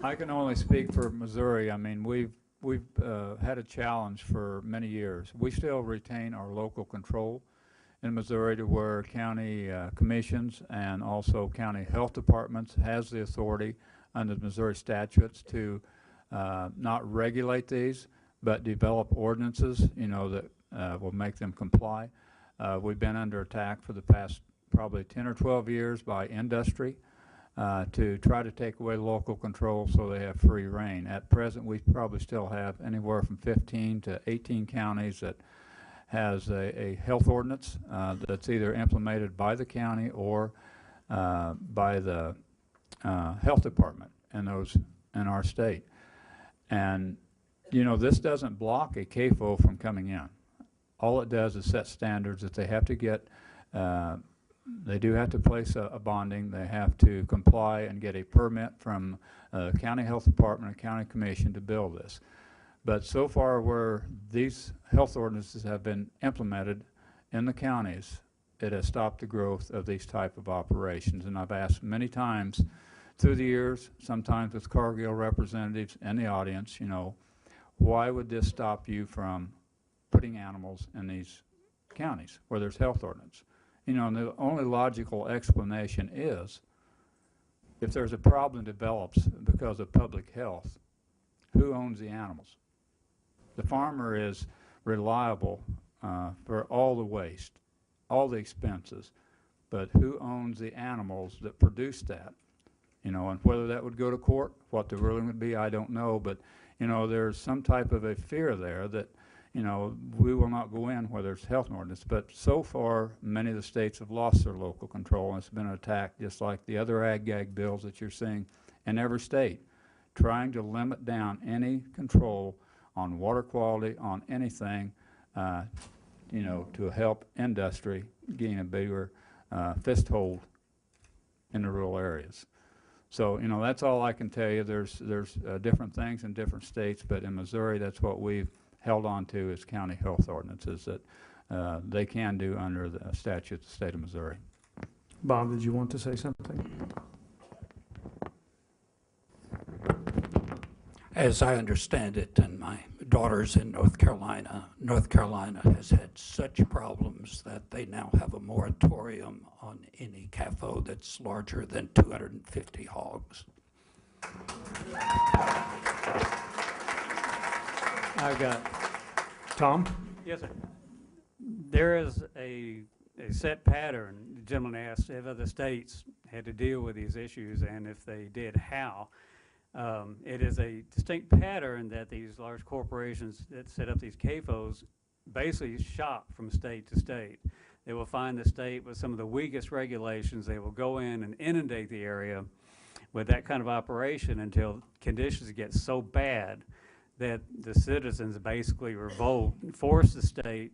I can only speak for Missouri. I mean, we've had a challenge for many years. We still retain our local control in Missouri to where county commissions and also county health departments has the authority under the Missouri statutes to not regulate these, but develop ordinances, you know, that will make them comply. We've been under attack for the past probably 10 or 12 years by industry to try to take away local control so they have free reign. At present, we probably still have anywhere from 15 to 18 counties that has a health ordinance that's either implemented by the county or by the health department in our state. And you know, this doesn't block a CAFO from coming in. All it does is set standards that they have to get. They do have to place a bonding. They have to comply and get a permit from county health department or county commission to build this. But so far, where these health ordinances have been implemented in the counties, it has stopped the growth of these type of operations. And I've asked many times through the years, sometimes with Cargill representatives in the audience, you know, why would this stop you from putting animals in these counties where there's health ordinance? You know, and the only logical explanation is if there's a problem develops because of public health, who owns the animals? The farmer is reliable for all the waste, all the expenses, but who owns the animals that produce that? You know, and whether that would go to court, what the ruling would be, I don't know, but you know, there's some type of a fear there that, you know, we will not go in where there's health ordinance. But so far, many of the states have lost their local control, and it's been attacked just like the other ag-gag bills that you're seeing in every state, trying to limit down any control on water quality, on anything, you know, to help industry gain a bigger fisthold in the rural areas. So, you know, that's all I can tell you. There's different things in different states, but in Missouri, that's what we've held on to as county health ordinances that they can do under the statute of the state of Missouri. Bob, did you want to say something? As I understand it, and my daughter's in North Carolina has had such problems that they now have a moratorium on any CAFO that's larger than 250 hogs. I've got Tom? Yes, sir. There is a set pattern. The gentleman asked if other states had to deal with these issues, and if they did, how. It is a distinct pattern that these large corporations that set up these CAFOs basically shop from state to state. They will find the state with some of the weakest regulations. They will go in and inundate the area with that kind of operation until conditions get so bad that the citizens basically revolt and force the state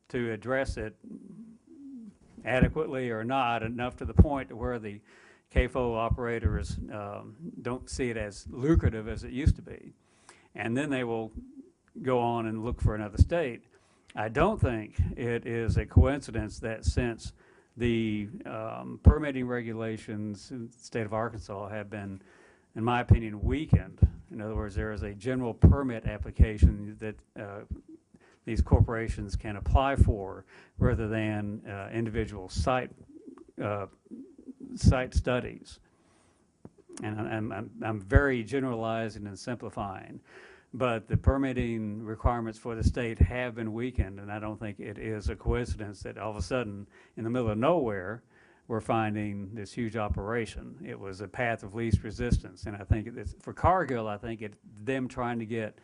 to address it adequately or not, enough to the point to where the CAFO operators don't see it as lucrative as it used to be. And then they will go on and look for another state. I don't think it is a coincidence that since the permitting regulations in the state of Arkansas have been, in my opinion, weakened. In other words, there is a general permit application that these corporations can apply for rather than individual site studies. And I'm very generalizing and simplifying, but the permitting requirements for the state have been weakened, and I don't think it is a coincidence that all of a sudden, in the middle of nowhere, we're finding this huge operation. It was a path of least resistance, and I think it's, for Cargill, I think it's them trying to get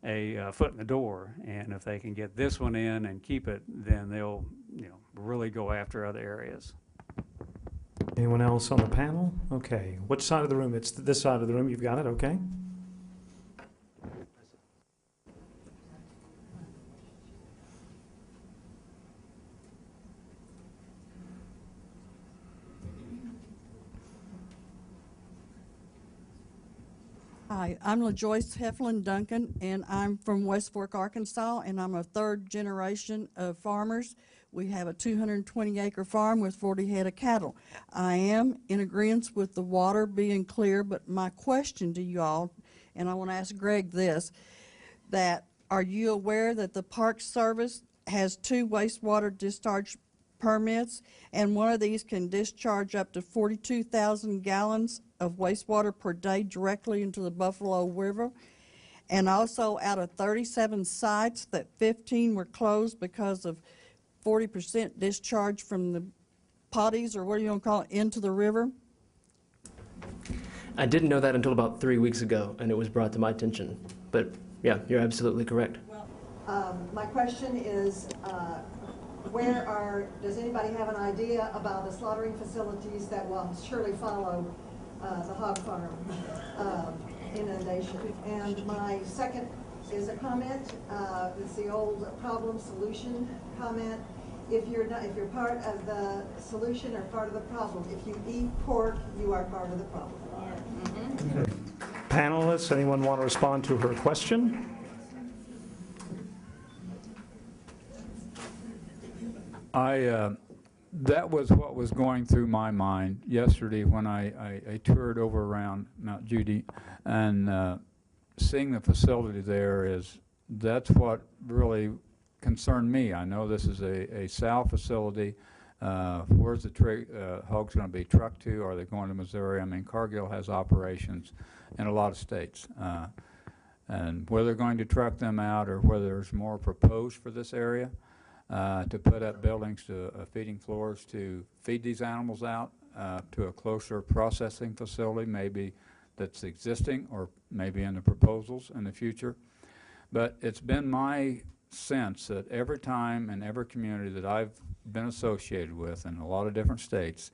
a foot in the door, and if they can get this one in and keep it, then they'll, you know, really go after other areas. Anyone else on the panel? Okay. Which side of the room? It's this side of the room. You've got it, okay? Hi, I'm LaJoyce Heflin Duncan, and I'm from West Fork, Arkansas, and I'm a third generation of farmers. We have a 220-acre farm with 40 head of cattle. I am in agreement with the water being clear, but my question to you all, and I want to ask Greg this, that are you aware that the Park Service has 2 wastewater discharge permits, and one of these can discharge up to 42,000 gallons of wastewater per day directly into the Buffalo River? And also, out of 37 sites, that 15 were closed because of 40% discharge from the potties, or what do you want to call it, into the river? I didn't know that until about 3 weeks ago, and it was brought to my attention. But yeah, you're absolutely correct. My question is, does anybody have an idea about the slaughtering facilities that will surely follow the hog farm inundation? And my second is a comment. It's the old problem solution comment. If you're part of the solution or part of the problem, if you eat pork, you are part of the problem. Panelists, anyone want to respond to her question? That was what was going through my mind yesterday when I toured over around Mount Judy, and seeing the facility there that's what really concerned me. I know this is a sow facility. Where's the hogs going to be trucked to? Are they going to Missouri? I mean, Cargill has operations in a lot of states. And whether they're going to truck them out or whether there's more proposed for this area, to put up buildings to feeding floors to feed these animals out to a closer processing facility, maybe that's existing or maybe in the proposals in the future. But it's been my sense that every time in every community that I've been associated with in a lot of different states,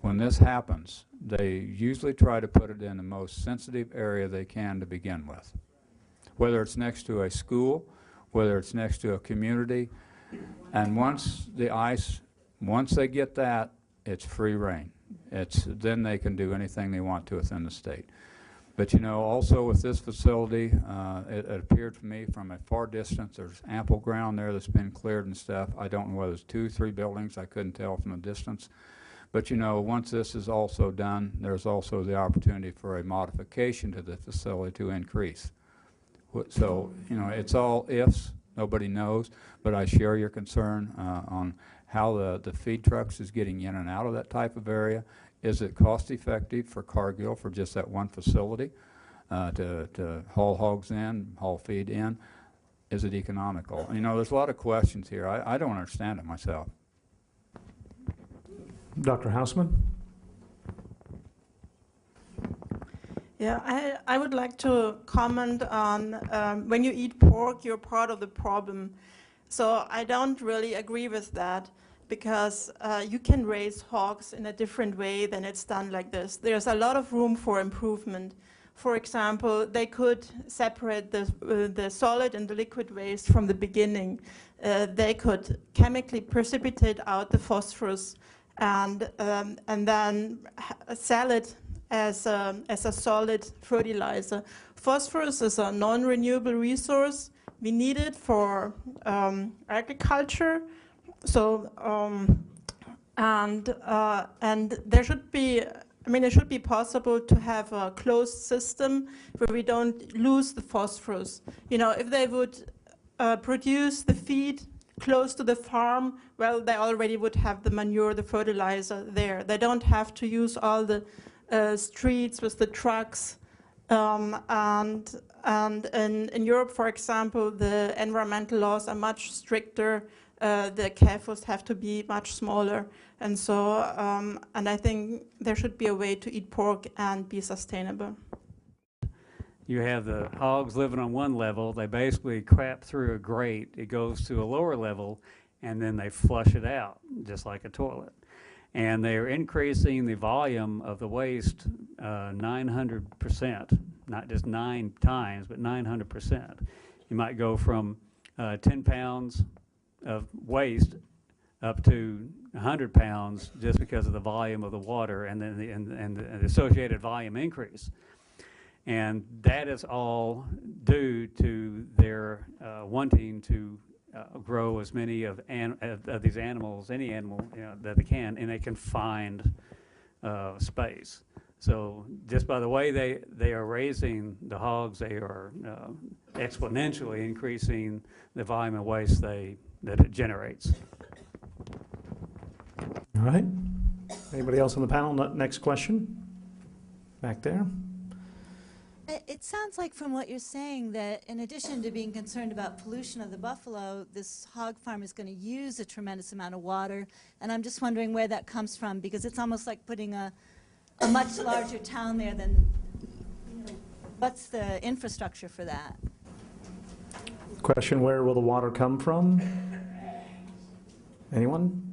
when this happens, they usually try to put it in the most sensitive area they can to begin with. Whether it's next to a school, whether it's next to a community, and once they get that, it's free reign. Then they can do anything they want to within the state. But you know, also with this facility, it appeared to me from a far distance, there's ample ground there that's been cleared and stuff. I don't know whether it's 2 or 3 buildings. I couldn't tell from the distance. But you know, once this is also done, there's also the opportunity for a modification to the facility to increase. So, you know, it's all ifs. Nobody knows, but I share your concern on how the feed trucks is getting in and out of that type of area. Is it cost effective for Cargill for just that one facility to haul hogs in, haul feed in? Is it economical? You know, there's a lot of questions here. I don't understand it myself. Dr. Hausman? Yeah, I would like to comment on when you eat pork, you're part of the problem. So I don't really agree with that, because you can raise hogs in a different way than it's done like this. There's a lot of room for improvement. For example, they could separate the solid and the liquid waste from the beginning. They could chemically precipitate out the phosphorus and then sell it as a solid fertilizer. Phosphorus is a non-renewable resource. We need it for agriculture. So and there should be, I mean, it should be possible to have a closed system where we don't lose the phosphorus. You know, if they would produce the feed close to the farm, well, they already would have the manure, the fertilizer there. They don't have to use all the streets with the trucks. And in Europe, for example, the environmental laws are much stricter. The CAFOs have to be much smaller. And so, and I think there should be a way to eat pork and be sustainable. You have the hogs living on one level, they basically crap through a grate, it goes to a lower level, and then they flush it out, just like a toilet. And they're increasing the volume of the waste 900%, not just 9 times, but 900%. You might go from 10 pounds of waste up to 100 pounds just because of the volume of the water and then the associated volume increase. And that is all due to their wanting to grow as many of these animals, any animal, you know, that they can in a confined space. So just by the way they are raising the hogs, they are exponentially increasing the volume of waste that it generates. All right. Anybody else on the panel? Next question. Back there. It sounds like from what you're saying that in addition to being concerned about pollution of the buffalo, this hog farm is going to use a tremendous amount of water. And I'm just wondering where that comes from, because it's almost like putting a much larger town there than, what's the infrastructure for that? Question, where will the water come from? Anyone?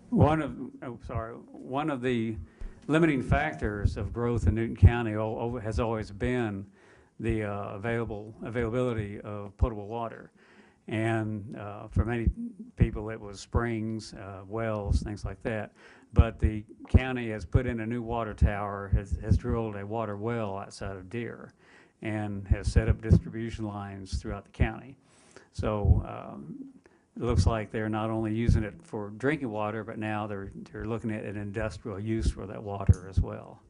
One of the limiting factors of growth in Newton County has always been the availability of potable water. And for many people it was springs, wells, things like that. But the county has put in a new water tower, has drilled a water well outside of Deer, and has set up distribution lines throughout the county. So it looks like they're not only using it for drinking water, but now they're looking at an industrial use for that water as well.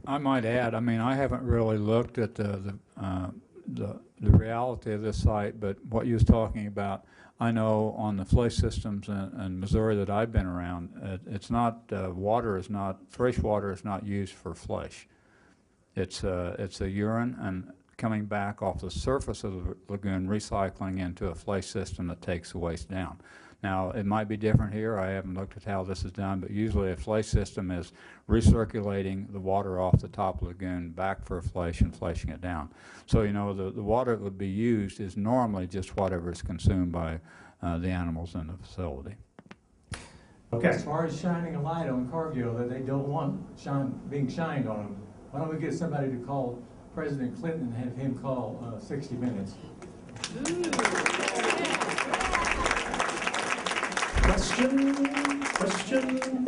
I might add, I mean, I haven't really looked at the reality of this site, but what you was talking about, I know on the flesh systems in Missouri that I've been around, it's not, fresh water is not used for flesh. It's a urine and coming back off the surface of the lagoon, recycling into a flesh system that takes the waste down. Now, it might be different here. I haven't looked at how this is done, but usually a flesh system is recirculating the water off the top of the lagoon back for flesh and fleshing it down. So, you know, the water that would be used is normally just whatever is consumed by the animals in the facility. Okay. As far as shining a light on Cargill that they don't want being shined on them, why don't we get somebody to call President Clinton and have him call 60 Minutes? Question?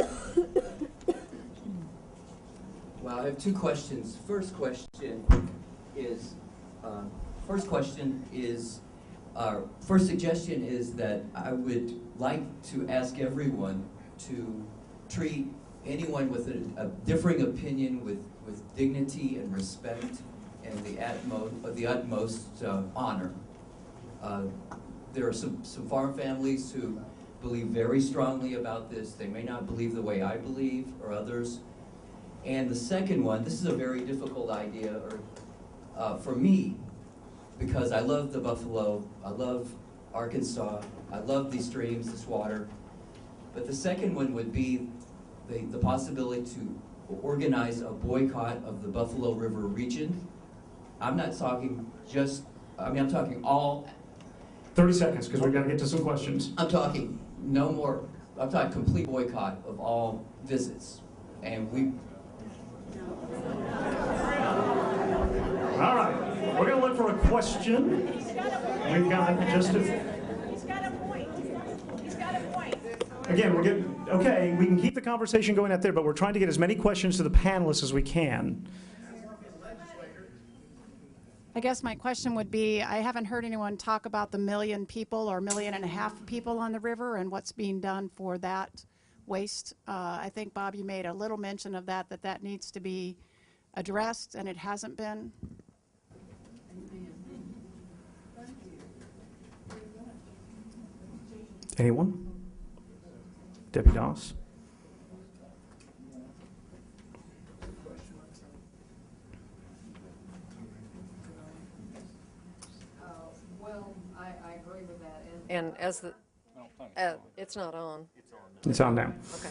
Well, I have two questions. First question is, first suggestion is that I would like to ask everyone to treat anyone with a differing opinion with dignity and respect and the utmost honor. There are some farm families who believe very strongly about this. They may not believe the way I believe, or others. And the second one, this is a very difficult idea for me, because I love the buffalo, I love Arkansas, I love these streams, this water. But the second one would be the possibility to organize a boycott of the Buffalo River region. I'm not talking I'm talking all. 30 seconds, because we've got to get to some questions. I'm talking I'm talking complete boycott of all visits. And All right, we're going to look for a question. We've got just a... He's got a point. He's got a point. Again, okay, we can keep the conversation going out there, but we're trying to get as many questions to the panelists as we can. I guess my question would be, I haven't heard anyone talk about the 1 million people or 1.5 million people on the river and what's being done for that waste. I think, Bob, you made a little mention of that needs to be addressed, and it hasn't been. Anyone? Debbie Doss? Well, I agree with that. And as the, it's not on. It's on now. Okay.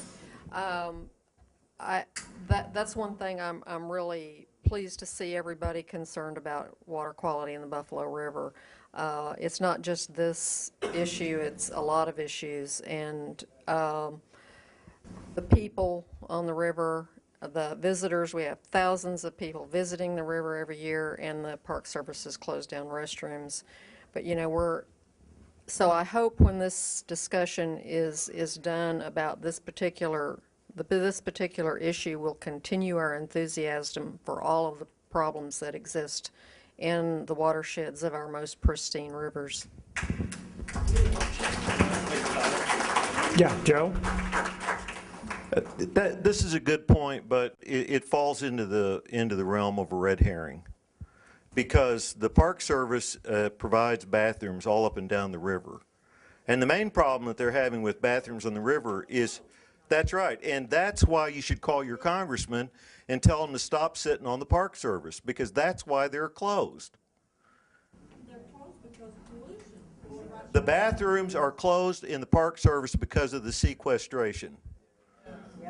That's one thing I'm really pleased to see everybody concerned about water quality in the Buffalo River. It's not just this issue, it's a lot of issues. And the people on the river, the visitors, we have thousands of people visiting the river every year, and the Park Service has closed down restrooms. But, you know, so I hope when this discussion is done about this particular issue, we'll continue our enthusiasm for all of the problems that exist in the watersheds of our most pristine rivers. Yeah, Joe? This is a good point, but it falls into the realm of a red herring, because the Park Service provides bathrooms all up and down the river, And the main problem that they're having with bathrooms on the river is, that's right, and that's why you should call your congressman and tell them to stop sitting on the Park Service, because that's why they're closed. They're closed because of pollution. The bathrooms are closed in the Park Service because of the sequestration.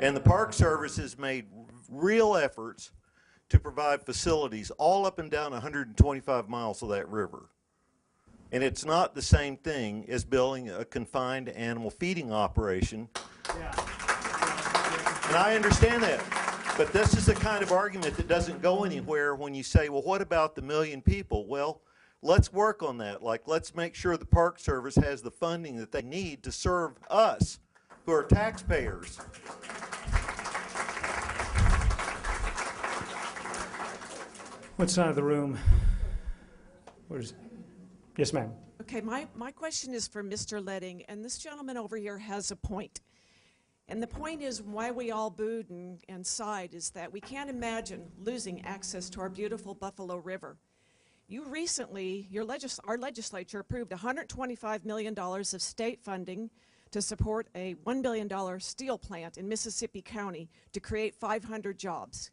And the Park Service has made real efforts to provide facilities all up and down 125 miles of that river. And it's not the same thing as building a confined animal feeding operation. And I understand that. But this is the kind of argument that doesn't go anywhere when you say, well, what about the million people? Well, let's work on that. Like, let's make sure the Park Service has the funding that they need to serve us, who are taxpayers. What side of the room? Yes, ma'am. Okay, my question is for Mr. Letting, and this gentleman over here has a point. And the point is why we all booed and sighed is that we can't imagine losing access to our beautiful Buffalo River. You recently, our legislature approved $125 million of state funding to support a $1 billion steel plant in Mississippi County to create 500 jobs.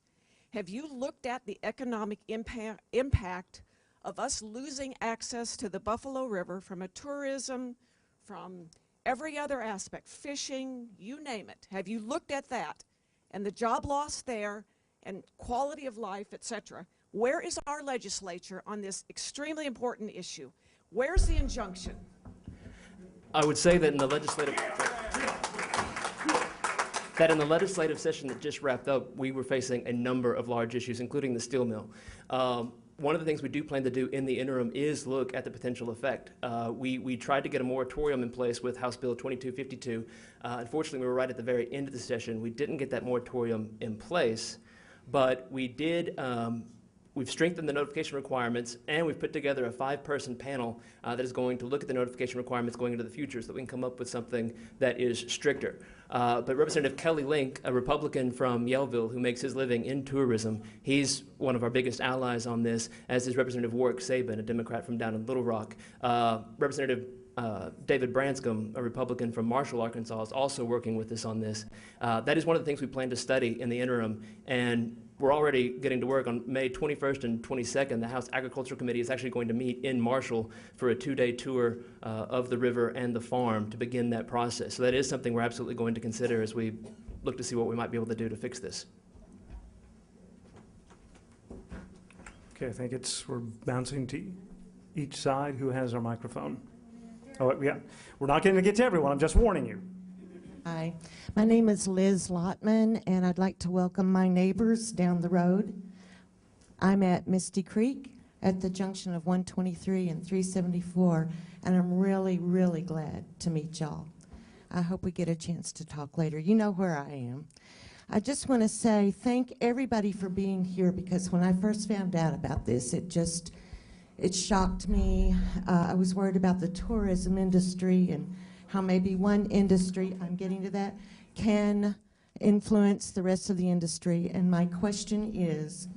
Have you looked at the economic impact of us losing access to the Buffalo River from a tourism, from every other aspect, fishing, you name it? Have you looked at that and the job loss there and quality of life, etc.? Where is our legislature on this extremely important issue? Where's the injunction? I would say that in the legislative session that just wrapped up, we were facing a number of large issues, including the steel mill. One of the things we do plan to do in the interim is look at the potential effect. We tried to get a moratorium in place with House Bill 2252. Unfortunately, we were right at the very end of the session. We didn't get that moratorium in place, but we did. We've strengthened the notification requirements, and we've put together a 5-person panel that is going to look at the notification requirements going into the future so that we can come up with something that is stricter. But Representative Kelly Link, a Republican from Yellville who makes his living in tourism, he's one of our biggest allies on this, as is Representative Warwick Sabin, a Democrat from down in Little Rock. Representative David Branscombe, a Republican from Marshall, Arkansas, is also working with us on this. That is one of the things we plan to study in the interim, and we're already getting to work on May 21st and 22nd. The House Agricultural Committee is actually going to meet in Marshall for a 2-day tour of the river and the farm to begin that process. So that is something we're absolutely going to consider as we look to see what we might be able to do to fix this. Okay, I think we're bouncing to each side. Who has our microphone? Oh, yeah. We're not going to get to everyone. I'm just warning you. Hi, my name is Liz Lotman, and I'd like to welcome my neighbors down the road. I'm at Misty Creek at the junction of 123 and 374, and I'm really, really glad to meet y'all. I hope we get a chance to talk later. You know where I am. I just want to say thank everybody for being here, because when I first found out about this, it shocked me. I was worried about the tourism industry and how maybe one industry, I'm getting to that, can influence the rest of the industry. And my question is,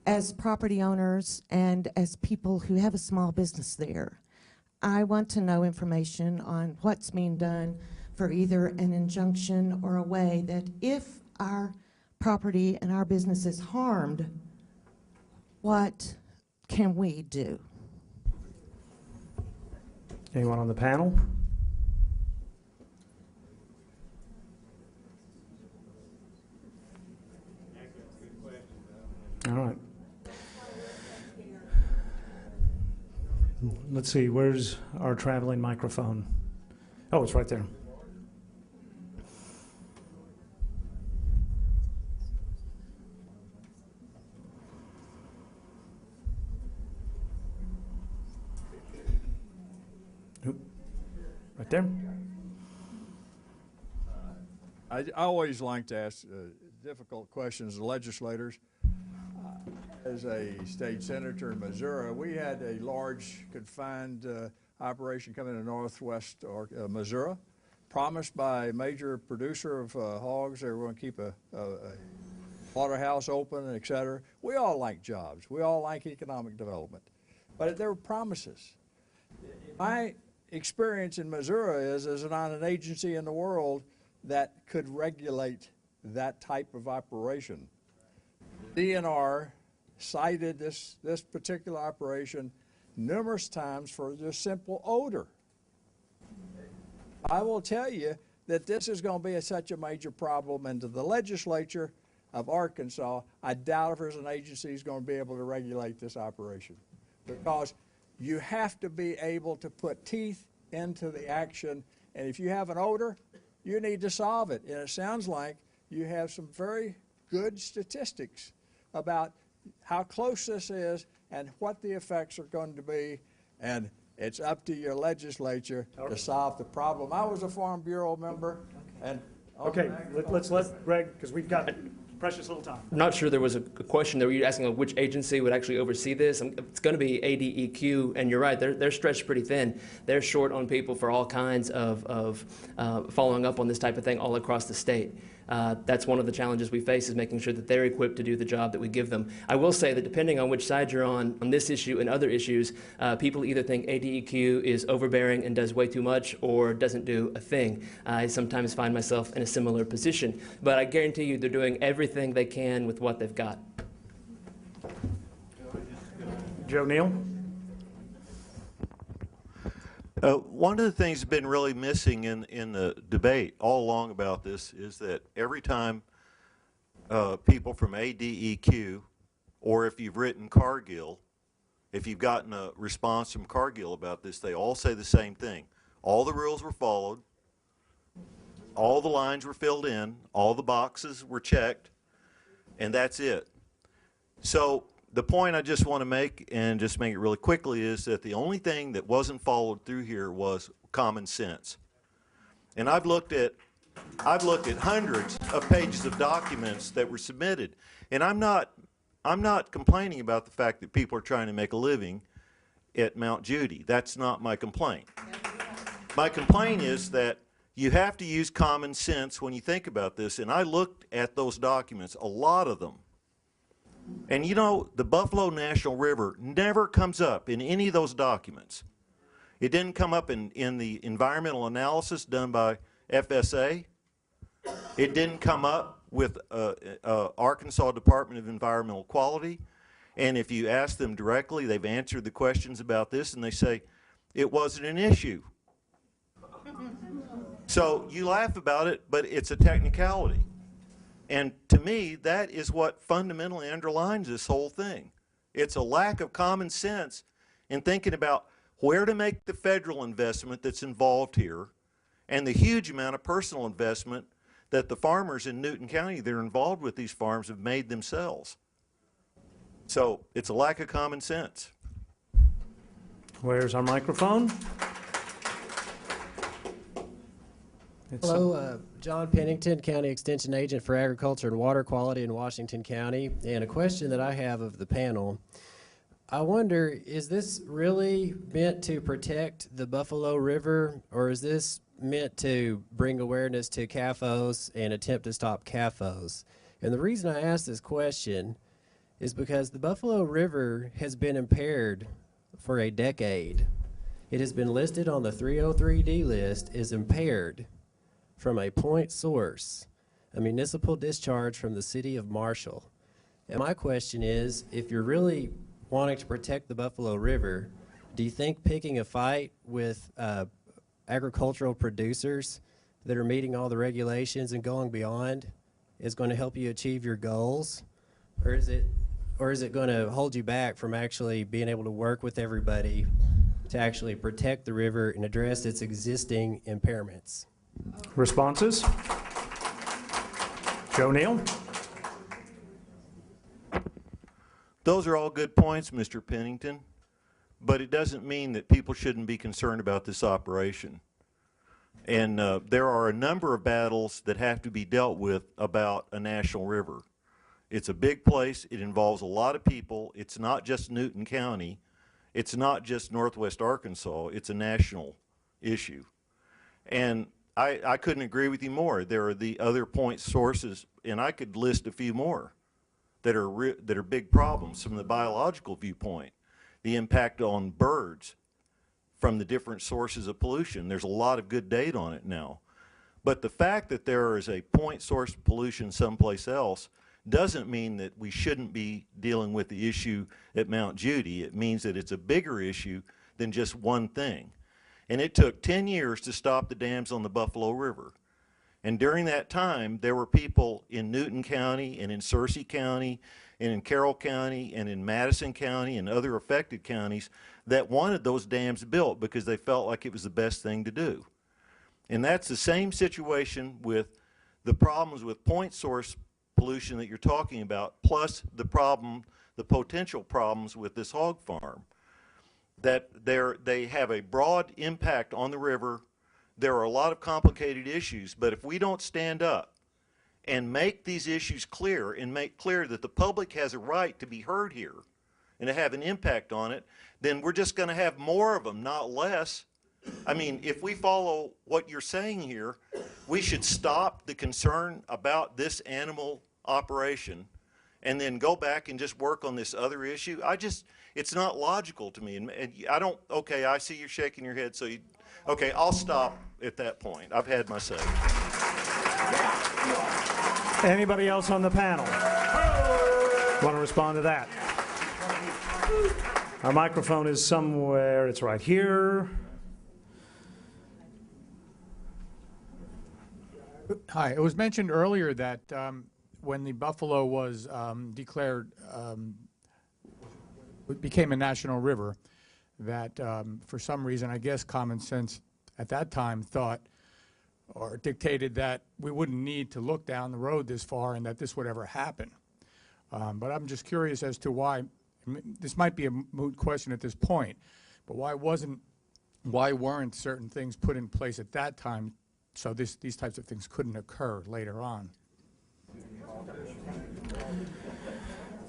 as property owners and as people who have a small business there, I want to know information on what's being done for either an injunction or a way that if our property and our business is harmed, what can we do? Anyone on the panel? All right. Let's see, where's our traveling microphone? Oh, it's right there. Oop. Right there. I always like to ask difficult questions to legislators. As a state senator in Missouri, we had a large confined operation coming in northwest Missouri, promised by a major producer of hogs. They were going to keep a slaughterhouse open, et cetera. We all like jobs. We all like economic development. But there were promises. experience in Missouri is there's not an agency in the world that could regulate that type of operation. DNR cited this particular operation numerous times for just simple odor. I will tell you that this is going to be such a major problem, and to the legislature of Arkansas, I doubt if there's an agency that's going to be able to regulate this operation, because you have to be able to put teeth into the action, and if you have an odor, you need to solve it. And it sounds like you have some very good statistics about how close this is and what the effects are going to be, and it's up to your legislature to solve the problem. I was a Farm Bureau member, and Okay, let's let Greg, because we've got precious little time. I'm not sure there was a question there. Were you asking which agency would actually oversee this? It's going to be ADEQ, and you're right, they're stretched pretty thin. They're short on people for all kinds of following up on this type of thing all across the state. That's one of the challenges we face, is making sure that they're equipped to do the job that we give them. I will say that depending on which side you're on this issue and other issues, people either think ADEQ is overbearing and does way too much or doesn't do a thing. I sometimes find myself in a similar position, but I guarantee you they're doing everything they can with what they've got. Joe Neal? One of the things that's been really missing in the debate all along about this is that every time people from ADEQ, or if you've written Cargill, if you've gotten a response from Cargill about this, they all say the same thing. All the rules were followed, all the lines were filled in, all the boxes were checked, and that's it. So the point I just want to make, and just make it really quickly, is that the only thing that wasn't followed through here was common sense. And I've looked at hundreds of pages of documents that were submitted, and I'm not complaining about the fact that people are trying to make a living at Mount Judy. That's not my complaint. My complaint is that you have to use common sense when you think about this, and I looked at those documents, a lot of them. And you know, the Buffalo National River never comes up in any of those documents. It didn't come up in the environmental analysis done by FSA. It didn't come up with Arkansas Department of Environmental Quality. And if you ask them directly, they've answered the questions about this, and they say it wasn't an issue. So you laugh about it, but it's a technicality. And to me, that is what fundamentally underlines this whole thing. It's a lack of common sense in thinking about where to make the federal investment that's involved here, and the huge amount of personal investment that the farmers in Newton County that are involved with these farms have made themselves. So it's a lack of common sense. Where's our microphone? Hello, John Pennington, County Extension Agent for Agriculture and Water Quality in Washington County. And a question that I have of the panel, I wonder, is this really meant to protect the Buffalo River, or is this meant to bring awareness to CAFOs and attempt to stop CAFOs? And the reason I ask this question is because the Buffalo River has been impaired for a decade. It has been listed on the 303D list as impaired from a point source, a municipal discharge from the city of Marshall. And my question is, if you're really wanting to protect the Buffalo River, do you think picking a fight with agricultural producers that are meeting all the regulations and going beyond is going to help you achieve your goals? Or is it going to hold you back from actually being able to work with everybody to actually protect the river and address its existing impairments? Responses? Joe Neal? Those are all good points, Mr. Pennington, but it doesn't mean that people shouldn't be concerned about this operation. And there are a number of battles that have to be dealt with about a national river. It's a big place. It involves a lot of people. It's not just Newton County. It's not just Northwest Arkansas. It's a national issue. And I couldn't agree with you more. There are the other point sources, and I could list a few more that are big problems from the biological viewpoint. The impact on birds, from the different sources of pollution. There's a lot of good data on it now. But the fact that there is a point source of pollution someplace else doesn't mean that we shouldn't be dealing with the issue at Mount Judy. It means that it's a bigger issue than just one thing. And it took 10 years to stop the dams on the Buffalo River. And during that time, there were people in Newton County and in Searcy County and in Carroll County and in Madison County and other affected counties that wanted those dams built because they felt like it was the best thing to do. And that's the same situation with the problems with point source pollution that you're talking about, plus the potential problems with this hog farm. That they have a broad impact on the river. There are a lot of complicated issues, but if we don't stand up and make these issues clear and make clear that the public has a right to be heard here and to have an impact on it, then we're just going to have more of them, not less. I mean, if we follow what you're saying here, we should stop the concern about this animal operation and then go back and just work on this other issue. It's not logical to me. And I don't, okay, I see you're shaking your head, so you, okay, I'll stop at that point. I've had my say. Anybody else on the panel want to respond to that? Our microphone is somewhere, it's right here. Hi, it was mentioned earlier that when the buffalo was declared, it became a national river, that for some reason, I guess common sense at that time thought or dictated that we wouldn't need to look down the road this far and that this would ever happen. But I'm just curious as to why, this might be a moot question at this point, but why weren't certain things put in place at that time so these types of things couldn't occur later on?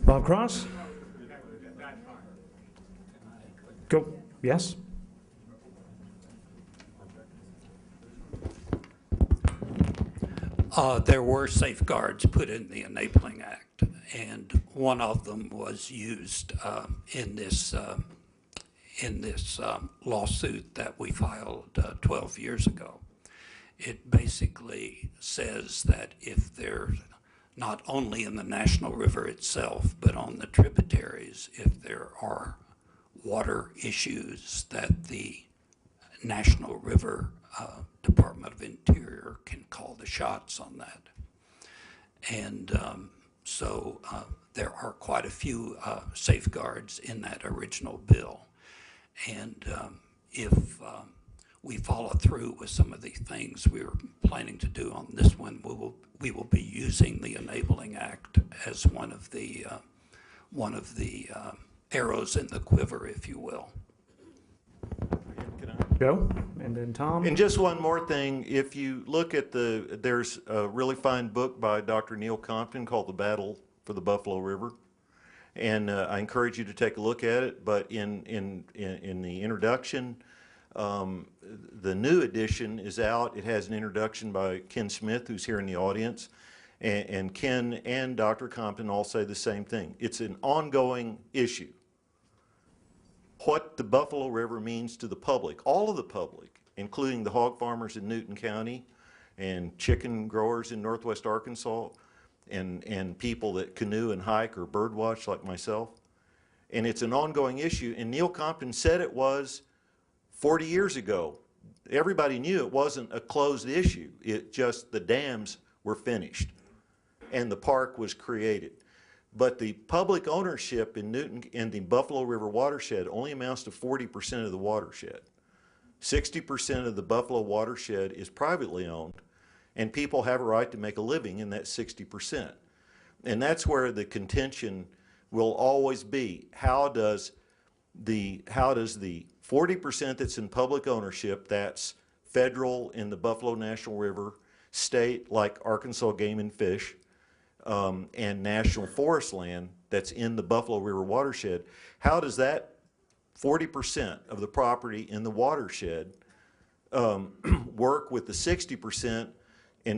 Bob Cross? Go. Yes? There were safeguards put in the Enabling Act, and one of them was used in this lawsuit that we filed 12 years ago. It basically says that if there's not only in the National River itself, but on the tributaries, if there are water issues, that the National River Department of Interior can call the shots on that. And so there are quite a few safeguards in that original bill. And if we follow through with some of the things we were planning to do on this one, we will be using the Enabling Act as one of the arrows in the quiver, if you will. Go, and then Tom. And just one more thing, if you look at there's a really fine book by Dr. Neil Compton called The Battle for the Buffalo River. And I encourage you to take a look at it, but in the introduction, the new edition is out. It has an introduction by Ken Smith, who's here in the audience, and Ken and Dr. Compton all say the same thing. It's an ongoing issue. What the Buffalo River means to the public, all of the public, including the hog farmers in Newton County and chicken growers in northwest Arkansas and people that canoe and hike or bird watch like myself. And it's an ongoing issue, and Neil Compton said it was 40 years ago. Everybody knew it wasn't a closed issue. It just, the dams were finished and the park was created. But the public ownership in Newton and the Buffalo River watershed only amounts to 40% of the watershed. 60% of the Buffalo watershed is privately owned, and people have a right to make a living in that 60%. And that's where the contention will always be. How does the 40% that's in public ownership, that's federal in the Buffalo National River, state like Arkansas Game and Fish, and national forest land that's in the Buffalo River watershed, how does that 40% of the property in the watershed work with the 60%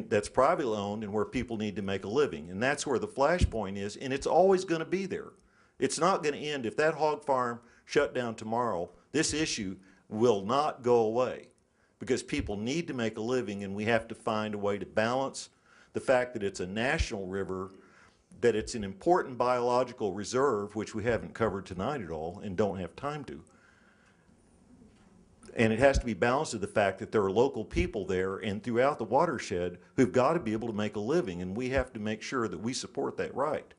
that's privately owned and where people need to make a living? And that's where the flashpoint is, and it's always going to be there. It's not going to end. If that hog farm shut down tomorrow, this issue, will not go away because people need to make a living, and we have to find a way to balance the fact that it's a national river, that it's an important biological reserve, which we haven't covered tonight at all and don't have time to. And it has to be balanced with the fact that there are local people there and throughout the watershed who've got to be able to make a living, and we have to make sure that we support that right.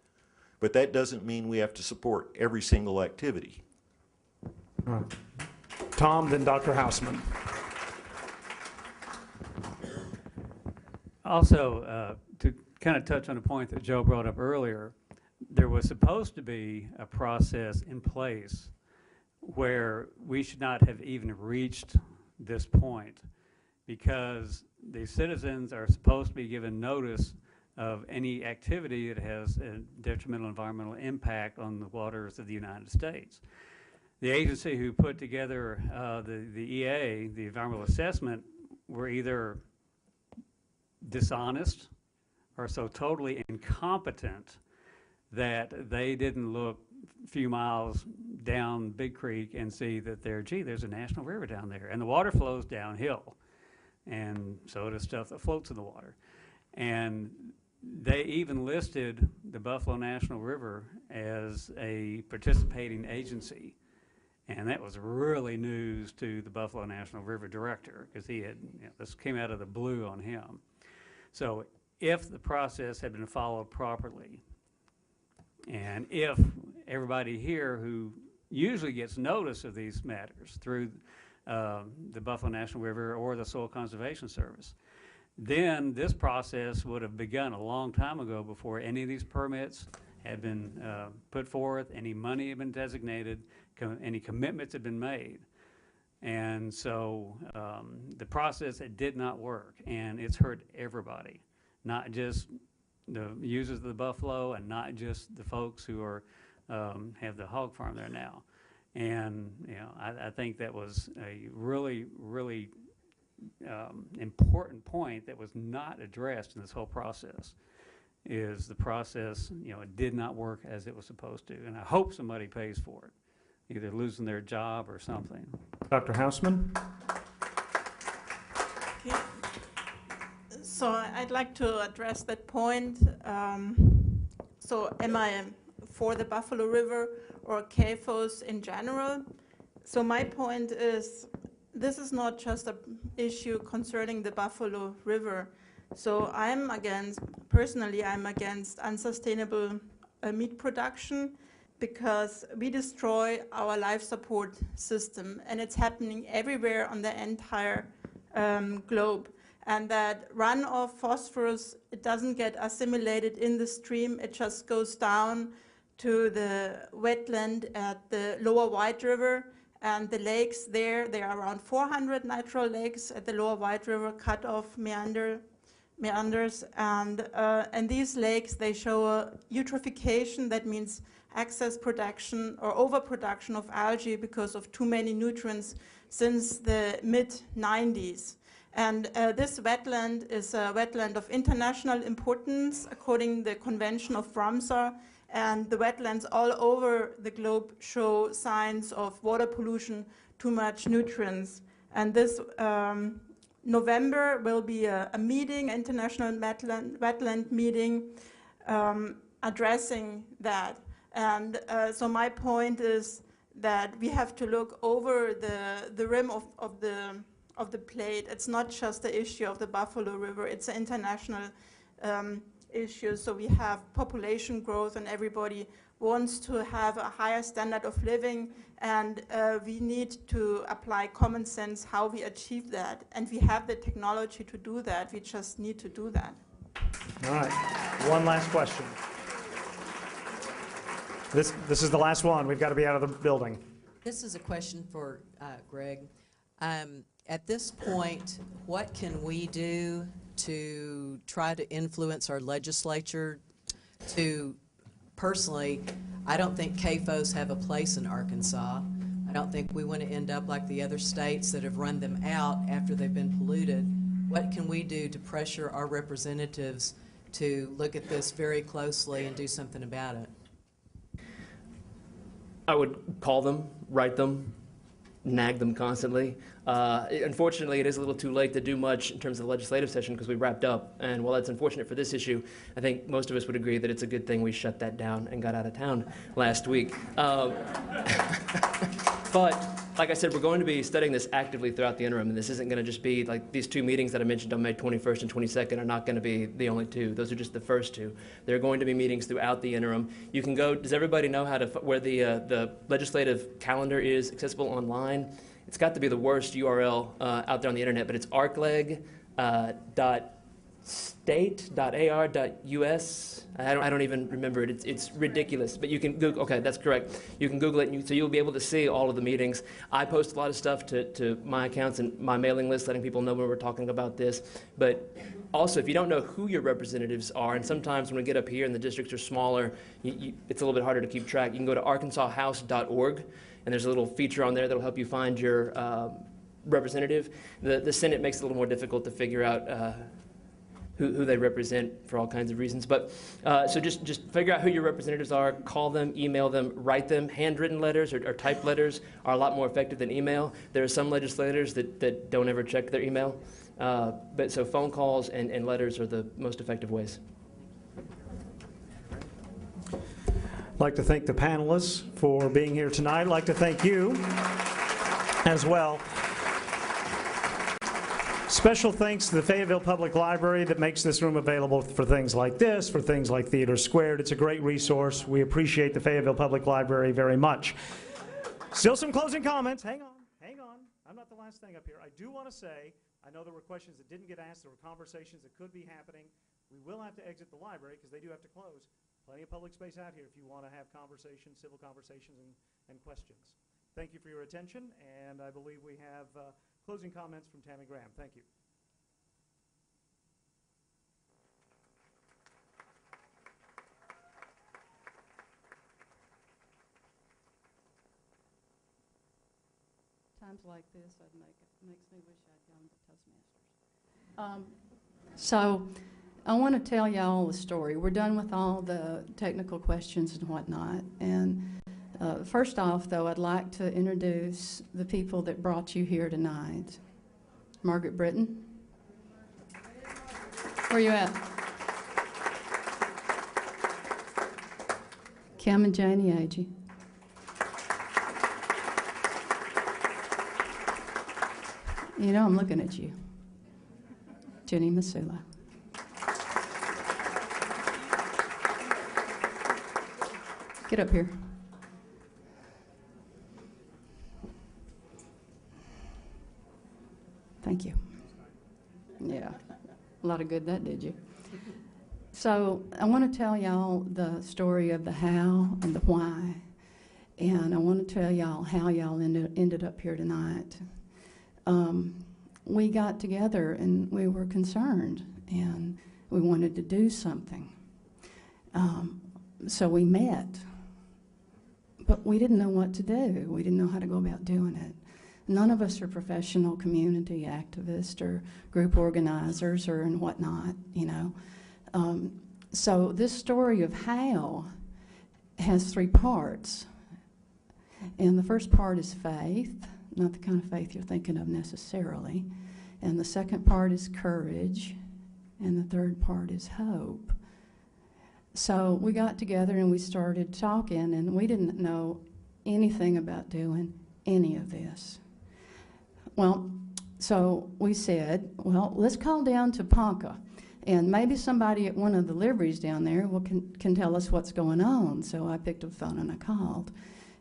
But that doesn't mean we have to support every single activity. All right. Tom, then Dr. Hausman. Also, to kind of touch on a point that Joe brought up earlier, there was supposed to be a process in place where we should not have even reached this point, because the citizens are supposed to be given notice of any activity that has a detrimental environmental impact on the waters of the United States. The agency who put together the EA, the environmental assessment, were either dishonest or so totally incompetent that they didn't look a few miles down Big Creek and see that there's a national river down there, and the water flows downhill, and so does stuff that floats in the water. And they even listed the Buffalo National River as a participating agency, and that was really news to the Buffalo National River director, because he had, this came out of the blue on him. So if the process had been followed properly, and if everybody here who usually gets notice of these matters through the Buffalo National River or the Soil Conservation Service, then this process would have begun a long time ago before any of these permits had been put forth, any money had been designated, any commitments had been made. And so the process, it did not work, and it's hurt everybody, not just the users of the buffalo and not just the folks who are have the hog farm there now. And I think that was a really, really important point that was not addressed in this whole process. Is the process, it did not work as it was supposed to, and I hope somebody pays for it, either losing their job or something. Dr. Hausman. Okay. So I'd like to address that point. So am I for the Buffalo River or CAFOs in general? So my point is, this is not just an issue concerning the Buffalo River. So personally, I'm against unsustainable meat production, because we destroy our life support system, and it's happening everywhere on the entire globe. And that runoff phosphorus, it doesn't get assimilated in the stream, it just goes down to the wetland at the Lower White River, and the lakes there are around 400 natural lakes at the Lower White River, cut off meanders, and these lakes, they show a eutrophication. That means excess production or overproduction of algae because of too many nutrients since the mid-90s. And this wetland is a wetland of international importance according to the Convention of Ramsar, and the wetlands all over the globe show signs of water pollution, too much nutrients. And this November will be a meeting, international wetland meeting, addressing that. And so my point is that we have to look over the rim of the plate. It's not just the issue of the Buffalo River, it's an international issue. So we have population growth, and everybody wants to have a higher standard of living, and we need to apply common sense how we achieve that. And we have the technology to do that. We just need to do that. All right, one last question. This is the last one. We've got to be out of the building. This is a question for Greg. At this point, what can we do to try to influence our legislature to, personally, I don't think CAFOs have a place in Arkansas. I don't think we want to end up like the other states that have run them out after they've been polluted. What can we do to pressure our representatives to look at this very closely and do something about it? I would call them, write them, nag them constantly. Unfortunately, it is a little too late to do much in terms of the legislative session because we wrapped up. And while that's unfortunate for this issue, I think most of us would agree that it's a good thing we shut that down and got out of town last week. But like I said, we're going to be studying this actively throughout the interim, and this isn't going to just be like these 2 meetings that I mentioned on May 21st and 22nd are not going to be the only 2. Those are just the first 2. There are going to be meetings throughout the interim. You can go. Does everybody know how to where the legislative calendar is accessible online? It's got to be the worst URL out there on the internet, but it's arcleg.state.ar.us. I don't even remember it. It's ridiculous, but you can Google. Okay, that's correct. You can Google it, and so you'll be able to see all of the meetings. I post a lot of stuff to my accounts and my mailing list, letting people know when we're talking about this. But also, if you don't know who your representatives are, and sometimes when we get up here and the districts are smaller, it's a little bit harder to keep track. You can go to arkansashouse.org, and there's a little feature on there that'll help you find your representative. The Senate makes it a little more difficult to figure out who they represent for all kinds of reasons. But so just figure out who your representatives are, call them, email them, write them. Handwritten letters or typed letters are a lot more effective than email. There are some legislators that don't ever check their email. But so phone calls and letters are the most effective ways. I'd like to thank the panelists for being here tonight. I'd like to thank you as well. Special thanks to the Fayetteville Public Library that makes this room available for things like this, for things like Theater Squared. It's a great resource. We appreciate the Fayetteville Public Library very much. Still some closing comments. Hang on. I'm not the last thing up here. I do want to say, I know there were questions that didn't get asked. There were conversations that could be happening. We will have to exit the library because they do have to close. Plenty of public space out here if you want to have conversations, civil conversations, and questions. Thank you for your attention, and I believe we have closing comments from Tammy Graham. Thank you. Times like this, makes me wish I'd gone to Toastmasters. So I want to tell y'all the story. We're done with all the technical questions and whatnot. And first off, though, I'd like to introduce the people that brought you here tonight. Margaret Britton. Where you at? Kim and Janie Agee. You know I'm looking at you. Jenny Masula. Get up here. Thank you. Yeah, a lot of good that did you. So I want to tell y'all the story of the how and the why. And I want to tell y'all how y'all ended up here tonight. We got together and we were concerned and we wanted to do something. So we met, but we didn't know what to do. We didn't know how to go about doing it. None of us are professional community activists or group organizers or and whatnot, you know. So this story of how has 3 parts. And the first part is faith, not the kind of faith you're thinking of necessarily. And the second part is courage. And the third part is hope. So we got together and we started talking, and we didn't know anything about doing any of this. Well, so we said, well, let's call down to Ponca, and maybe somebody at one of the liveries down there can tell us what's going on. So I picked up the phone and I called.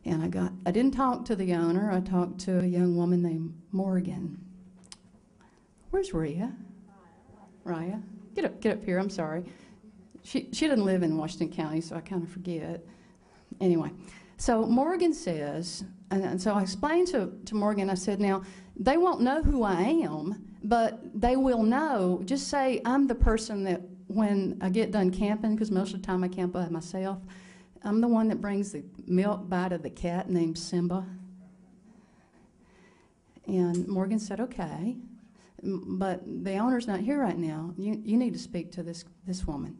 And I didn't talk to the owner. I talked to a young woman named Morgan. Where's Rhea? Raya? Get up here, I'm sorry. She doesn't live in Washington County, so I kind of forget. Anyway, so Morgan says, and so I explained to Morgan, I said, now, they won't know who I am, but they will know. Just say I'm the person that when I get done camping, because most of the time I camp by myself, I'm the one that brings the milk by to the cat named Simba. And Morgan said, okay, but the owner's not here right now. You need to speak to this woman.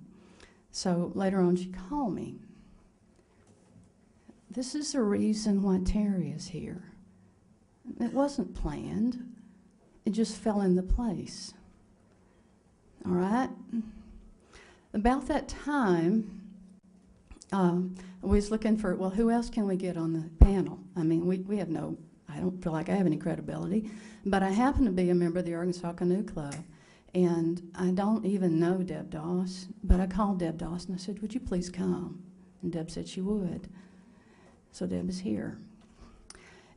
So later on she called me. This is the reason why Terry is here. It wasn't planned. It just fell into place. All right? About that time, we was looking for, well, who else can we get on the panel? I mean, we have no, I don't feel like I have any credibility, but I happen to be a member of the Arkansas Canoe Club, and I don't even know Deb Doss, but I called Deb Doss and I said, would you please come? And Deb said she would. So Deb is here.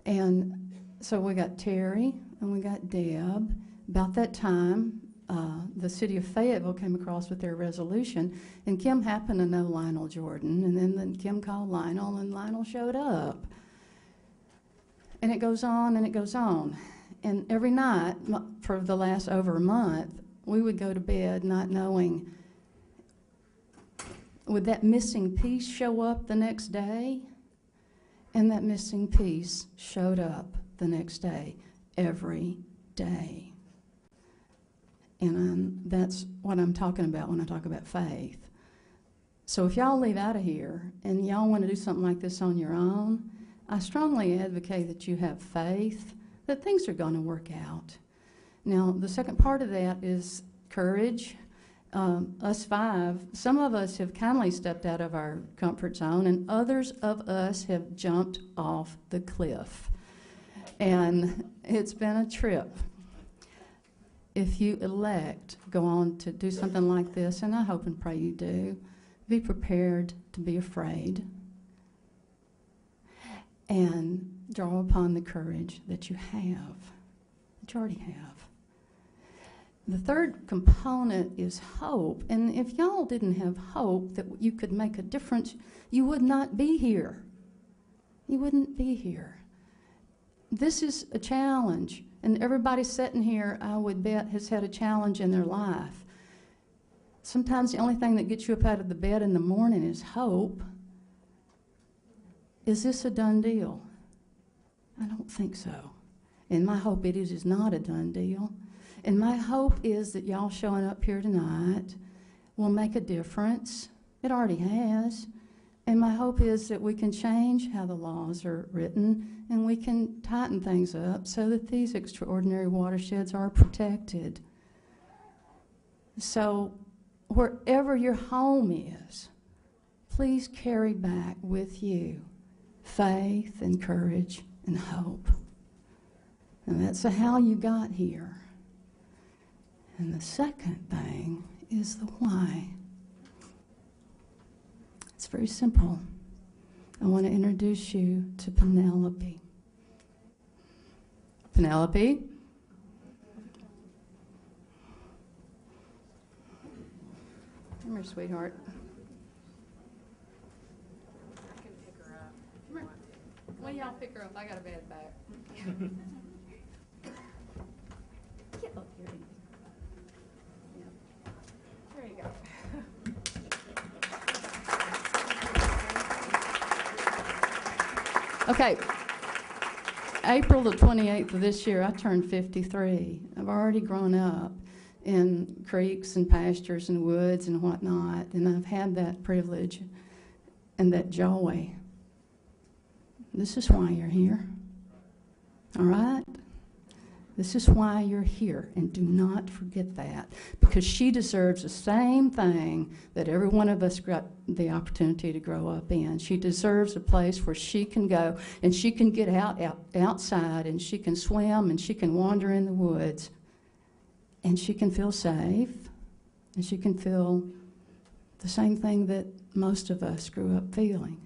And so we got Terry and we got Deb. About that time, the city of Fayetteville came across with their resolution, and Kim happened to know Lionel Jordan, and then Kim called Lionel, and Lionel showed up. And it goes on and it goes on. And every night for the last over a month, we would go to bed not knowing, would that missing piece show up the next day? And that missing piece showed up the next day, every day. And that's what I'm talking about when I talk about faith. So if y'all leave out of here and y'all want to do something like this on your own, I strongly advocate that you have faith that things are going to work out. Now, the second part of that is courage. Us five, some of us have kindly stepped out of our comfort zone, and others of us have jumped off the cliff. And it's been a trip. If you elect, go on to do something like this, and I hope and pray you do, be prepared to be afraid and draw upon the courage that you have, that you already have. The third component is hope, and if y'all didn't have hope that you could make a difference, you would not be here. You wouldn't be here. This is a challenge, and everybody sitting here, I would bet, has had a challenge in their life. Sometimes the only thing that gets you up out of the bed in the morning is hope. Is this a done deal? I don't think so. And my hope it is not a done deal. And my hope is that y'all showing up here tonight will make a difference. It already has. And my hope is that we can change how the laws are written and we can tighten things up so that these extraordinary watersheds are protected. So wherever your home is, please carry back with you faith and courage and hope. And that's how you got here. And the second thing is the why. It's very simple. I want to introduce you to Penelope. Penelope? Come here, sweetheart. I can pick her up. Come here. When y'all pick her up, I got a bed back. Get up here. There you go. Okay. April the 28th of this year, I turned 53. I've already grown up in creeks and pastures and woods and whatnot, and I've had that privilege and that joy. This is why you're here. All right? This is why you're here, and do not forget that, because she deserves the same thing that every one of us got the opportunity to grow up in. She deserves a place where she can go and she can get outside and she can swim and she can wander in the woods and she can feel safe and she can feel the same thing that most of us grew up feeling.